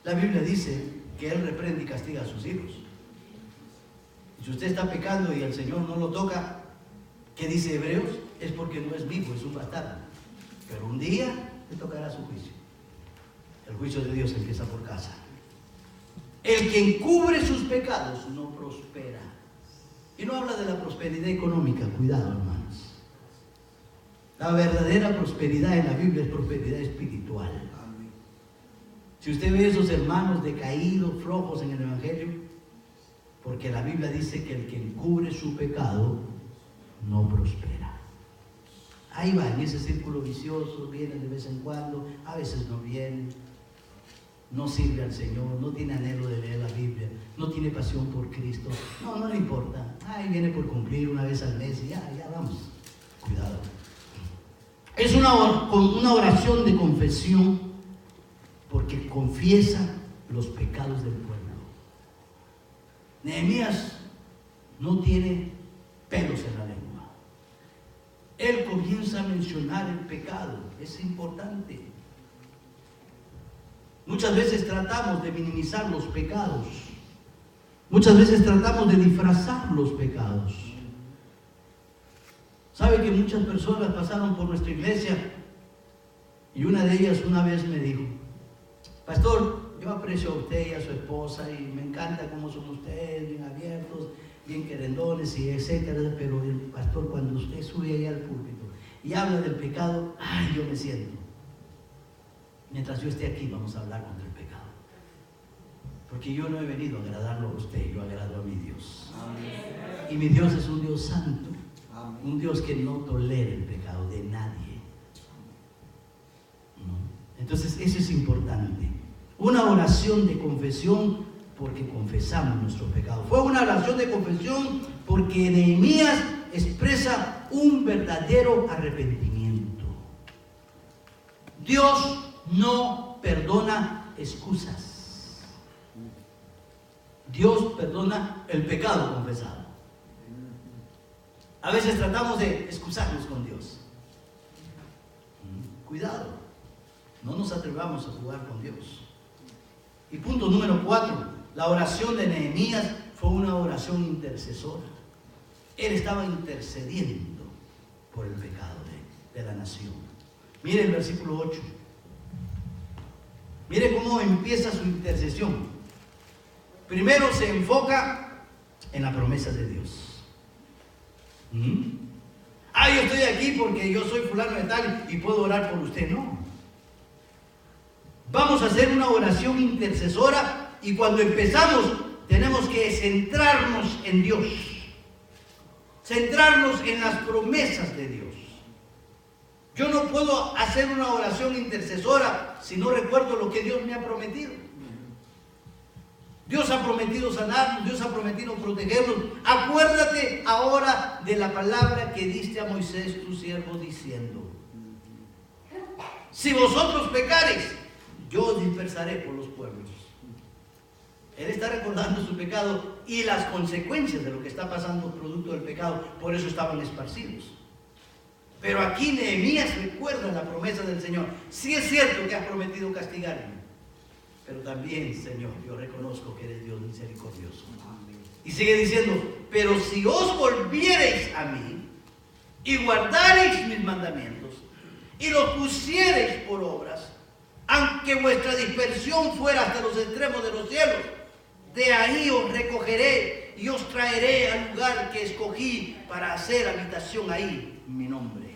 La Biblia dice que Él reprende y castiga a sus hijos. Y si usted está pecando y el Señor no lo toca, ¿qué dice Hebreos? Es porque no es vivo, es un bastardo. Pero un día le tocará su juicio. El juicio de Dios empieza por casa. El que encubre sus pecados no prospera. Y no habla de la prosperidad económica, cuidado, hermanos. La verdadera prosperidad en la Biblia es prosperidad espiritual. Si usted ve esos hermanos decaídos, flojos en el Evangelio, porque la Biblia dice que el que encubre su pecado no prospera. Ahí va, en ese círculo vicioso, vienen de vez en cuando, a veces no vienen, no sirve al Señor, no tiene anhelo de leer la Biblia, no tiene pasión por Cristo, no le importa, ahí viene por cumplir una vez al mes y ya vamos, cuidado. Es una oración de confesión, porque confiesa los pecados del pueblo. Nehemías no tiene pelos en la lengua. Él comienza a mencionar el pecado. Es importante. Muchas veces tratamos de minimizar los pecados. Muchas veces tratamos de disfrazar los pecados. ¿Sabe que muchas personas pasaron por nuestra iglesia? Y una de ellas una vez me dijo, pastor, yo aprecio a usted y a su esposa y me encanta cómo son ustedes, bien abiertos, bien querendones y etcétera, pero el pastor, cuando usted sube ahí al púlpito y habla del pecado, ay, yo me siento. Mientras yo esté aquí vamos a hablar contra el pecado. Porque yo no he venido a agradarlo a usted, yo agrado a mi Dios. Amén. Y mi Dios es un Dios santo. Amén. Un Dios que no tolera el pecado de nadie. ¿No? Entonces eso es importante. Una oración de confesión porque confesamos nuestros pecados. Fue una oración de confesión porque Nehemías expresa un verdadero arrepentimiento. Dios no perdona excusas. Dios perdona el pecado confesado. A veces tratamos de excusarnos con Dios. Cuidado, no nos atrevamos a jugar con Dios. Y punto número 4, la oración de Nehemías fue una oración intercesora. Él estaba intercediendo por el pecado de la nación. Mire el versículo 8. Mire cómo empieza su intercesión. Primero se enfoca en la promesa de Dios. Yo estoy aquí porque yo soy fulano de tal y puedo orar por usted. No. Vamos a hacer una oración intercesora y cuando empezamos tenemos que centrarnos en Dios. Centrarnos en las promesas de Dios. Yo no puedo hacer una oración intercesora si no recuerdo lo que Dios me ha prometido. Dios ha prometido sanarnos, Dios ha prometido protegernos. Acuérdate ahora de la palabra que diste a Moisés, tu siervo, diciendo: si vosotros pecareis, yo os dispersaré por los pueblos. Él está recordando su pecado y las consecuencias de lo que está pasando producto del pecado. Por eso estaban esparcidos. Pero aquí Nehemías recuerda la promesa del Señor. Sí es cierto que has prometido castigarme, pero también, Señor, yo reconozco que eres Dios misericordioso. Y sigue diciendo: pero si os volviereis a mí y guardareis mis mandamientos y los pusiereis por obras, aunque vuestra dispersión fuera hasta los extremos de los cielos, de ahí os recogeré y os traeré al lugar que escogí para hacer habitación ahí, mi nombre.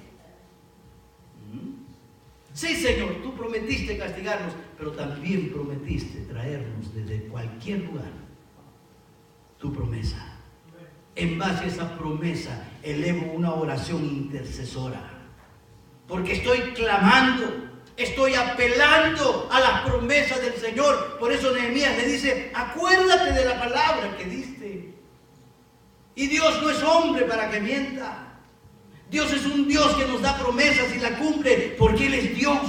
Sí, Señor, tú prometiste castigarnos, pero también prometiste traernos desde cualquier lugar. Tu promesa. En base a esa promesa, elevo una oración intercesora. Porque estoy clamando, estoy apelando a las promesas del Señor. Por eso Nehemías le dice: acuérdate de la palabra que diste. Y Dios no es hombre para que mienta. Dios es un Dios que nos da promesas y la cumple porque Él es Dios.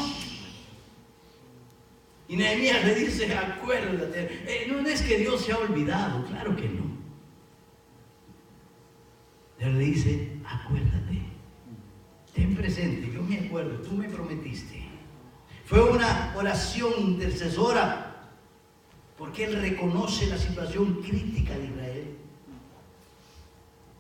Y Nehemías le dice: acuérdate. No es que Dios se ha olvidado, claro que no. Él le dice: acuérdate. Ten presente, yo me acuerdo, tú me prometiste. Fue una oración intercesora porque Él reconoce la situación crítica de Israel.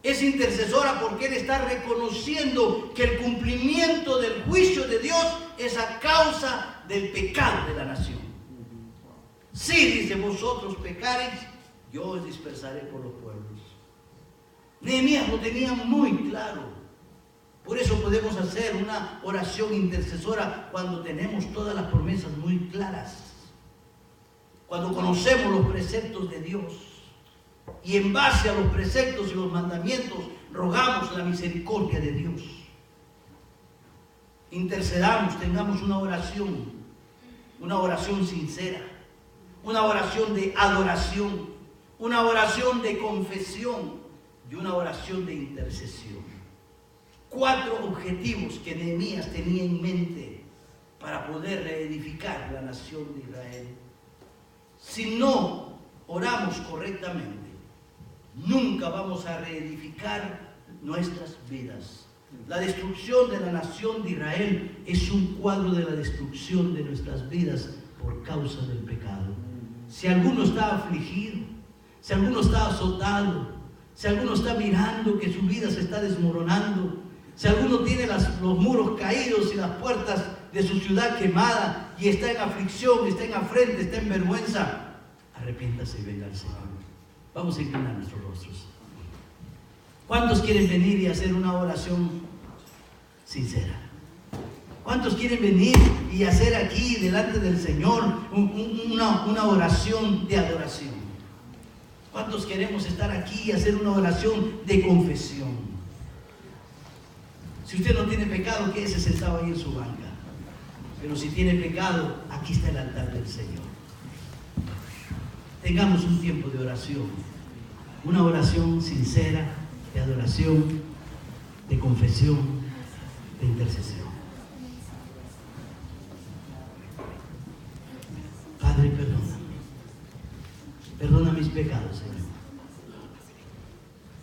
Es intercesora porque Él está reconociendo que el cumplimiento del juicio de Dios es a causa del pecado de la nación. Sí, dice: vosotros pecareis, yo os dispersaré por los pueblos. Nehemías lo tenía muy claro. Por eso podemos hacer una oración intercesora cuando tenemos todas las promesas muy claras. Cuando conocemos los preceptos de Dios. Y en base a los preceptos y los mandamientos rogamos la misericordia de Dios. Intercedamos, tengamos una oración sincera, una oración de adoración, una oración de confesión y una oración de intercesión. 4 objetivos que Nehemías tenía en mente para poder reedificar la nación de Israel. Si no oramos correctamente, nunca vamos a reedificar nuestras vidas. La destrucción de la nación de Israel es un cuadro de la destrucción de nuestras vidas por causa del pecado. Si alguno está afligido, si alguno está azotado, si alguno está mirando que su vida se está desmoronando, si alguno tiene los muros caídos y las puertas de su ciudad quemada y está en aflicción, está en afrenta, está en vergüenza, arrepiéntase y venga al Señor. Vamos a inclinar nuestros rostros. ¿Cuántos quieren venir y hacer una oración sincera? ¿Cuántos quieren venir y hacer aquí delante del Señor una oración de adoración? ¿Cuántos queremos estar aquí y hacer una oración de confesión? Si usted no tiene pecado, quédese sentado ahí en su banca. Pero si tiene pecado, aquí está el altar del Señor. tengamos un tiempo de oración, una oración sincera, de adoración, de confesión, de intercesión. Padre, perdona mis pecados, Señor.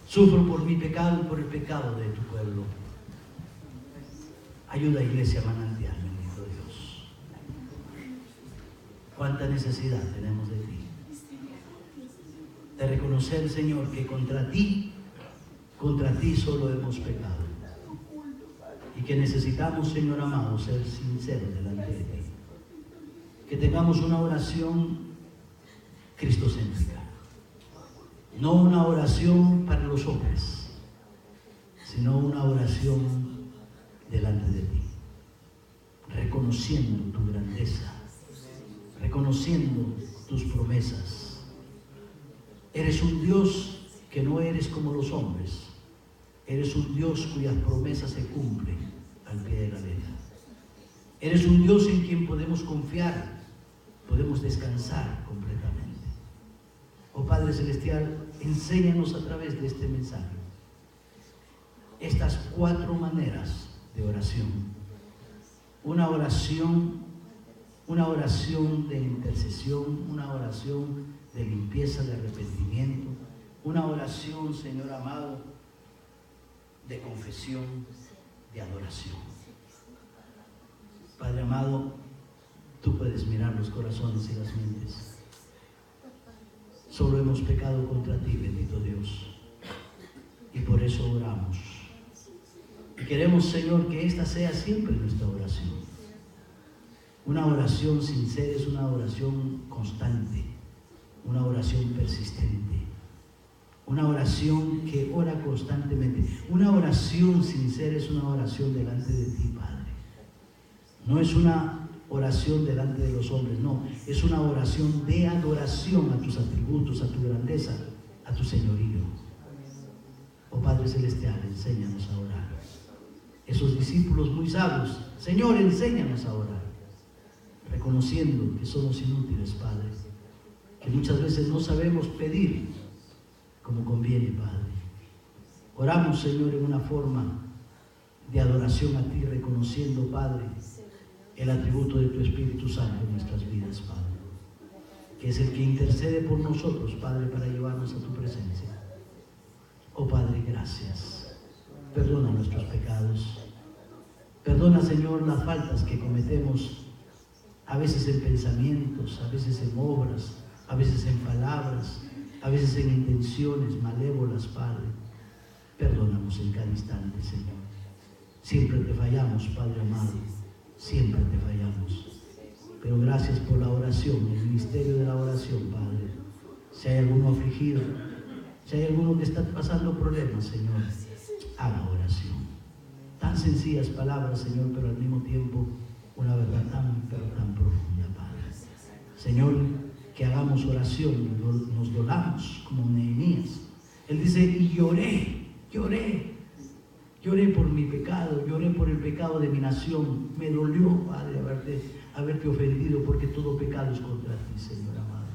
Sufro por mi pecado y por el pecado de tu pueblo. Ayuda, Iglesia Manantial, bendito Dios. Cuánta necesidad tenemos de ti. De reconocer, Señor, que contra ti solo hemos pecado. Y que necesitamos, Señor amado, ser sinceros delante de ti. Que tengamos una oración cristocéntrica. No una oración para los hombres, sino una oración delante de ti, reconociendo tu grandeza, reconociendo tus promesas. Eres un Dios que no eres como los hombres, eres un Dios cuyas promesas se cumplen al pie de la letra. Eres un Dios en quien podemos confiar, podemos descansar completamente. Oh Padre Celestial, enséñanos a través de este mensaje estas 4 maneras de oración. Una oración de intercesión, una oración de limpieza, de arrepentimiento, una oración, Señor amado, de confesión, de adoración. Padre amado, tú puedes mirar los corazones y las mentes. Solo hemos pecado contra ti, bendito Dios, y por eso oramos. Y queremos, Señor, que esta sea siempre nuestra oración. Una oración sincera es una oración constante, una oración persistente, una oración que ora constantemente. Una oración sincera es una oración delante de ti, Padre. No es una oración delante de los hombres, no, es una oración de adoración a tus atributos, a tu grandeza, a tu señorío. Oh Padre Celestial, enséñanos a orar. Esos discípulos muy sabios, Señor, enséñanos a orar, reconociendo que somos inútiles, Padre, que muchas veces no sabemos pedir como conviene, Padre. Oramos, Señor, en una forma de adoración a ti, reconociendo, Padre, el atributo de tu Espíritu Santo en nuestras vidas, Padre, que es el que intercede por nosotros, Padre, para llevarnos a tu presencia. Oh Padre, gracias. Perdona nuestros pecados. Perdona, Señor, las faltas que cometemos, a veces en pensamientos, a veces en obras, a veces en palabras, a veces en intenciones malévolas, Padre. Perdónanos en cada instante, Señor. Siempre te fallamos, Padre amado. Siempre te fallamos, pero gracias por la oración, el ministerio de la oración, Padre. Si hay alguno afligido, si hay alguno que está pasando problemas, Señor, haga oración. Tan sencillas palabras, Señor, pero al mismo tiempo una verdad pero tan profunda, Padre. Señor, que hagamos oración y nos dolamos como Nehemías. Él dice, y lloré por mi pecado, lloré por el pecado de mi nación. Me dolió, Padre, haberte ofendido, porque todo pecado es contra ti, Señor amado.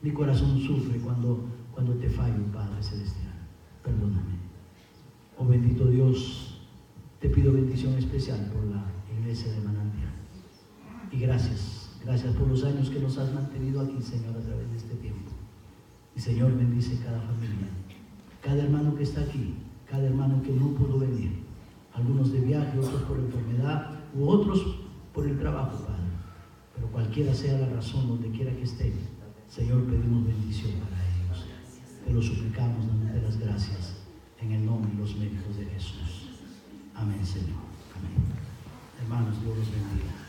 Mi corazón sufre cuando te fallo, Padre Celestial. Perdóname. Oh bendito Dios, te pido bendición especial por la iglesia de Manantial. Y gracias por los años que nos has mantenido aquí, Señor, a través de este tiempo. Y Señor, bendice cada familia, cada hermano que está aquí, cada hermano que no pudo venir, algunos de viaje, otros por enfermedad u otros por el trabajo, Padre. Pero cualquiera sea la razón, donde quiera que estén, Señor, pedimos bendición para ellos. Te lo suplicamos, dándote las gracias en el nombre y los méritos de Jesús. Amén, Señor. Amén. Hermanos, Dios los bendiga.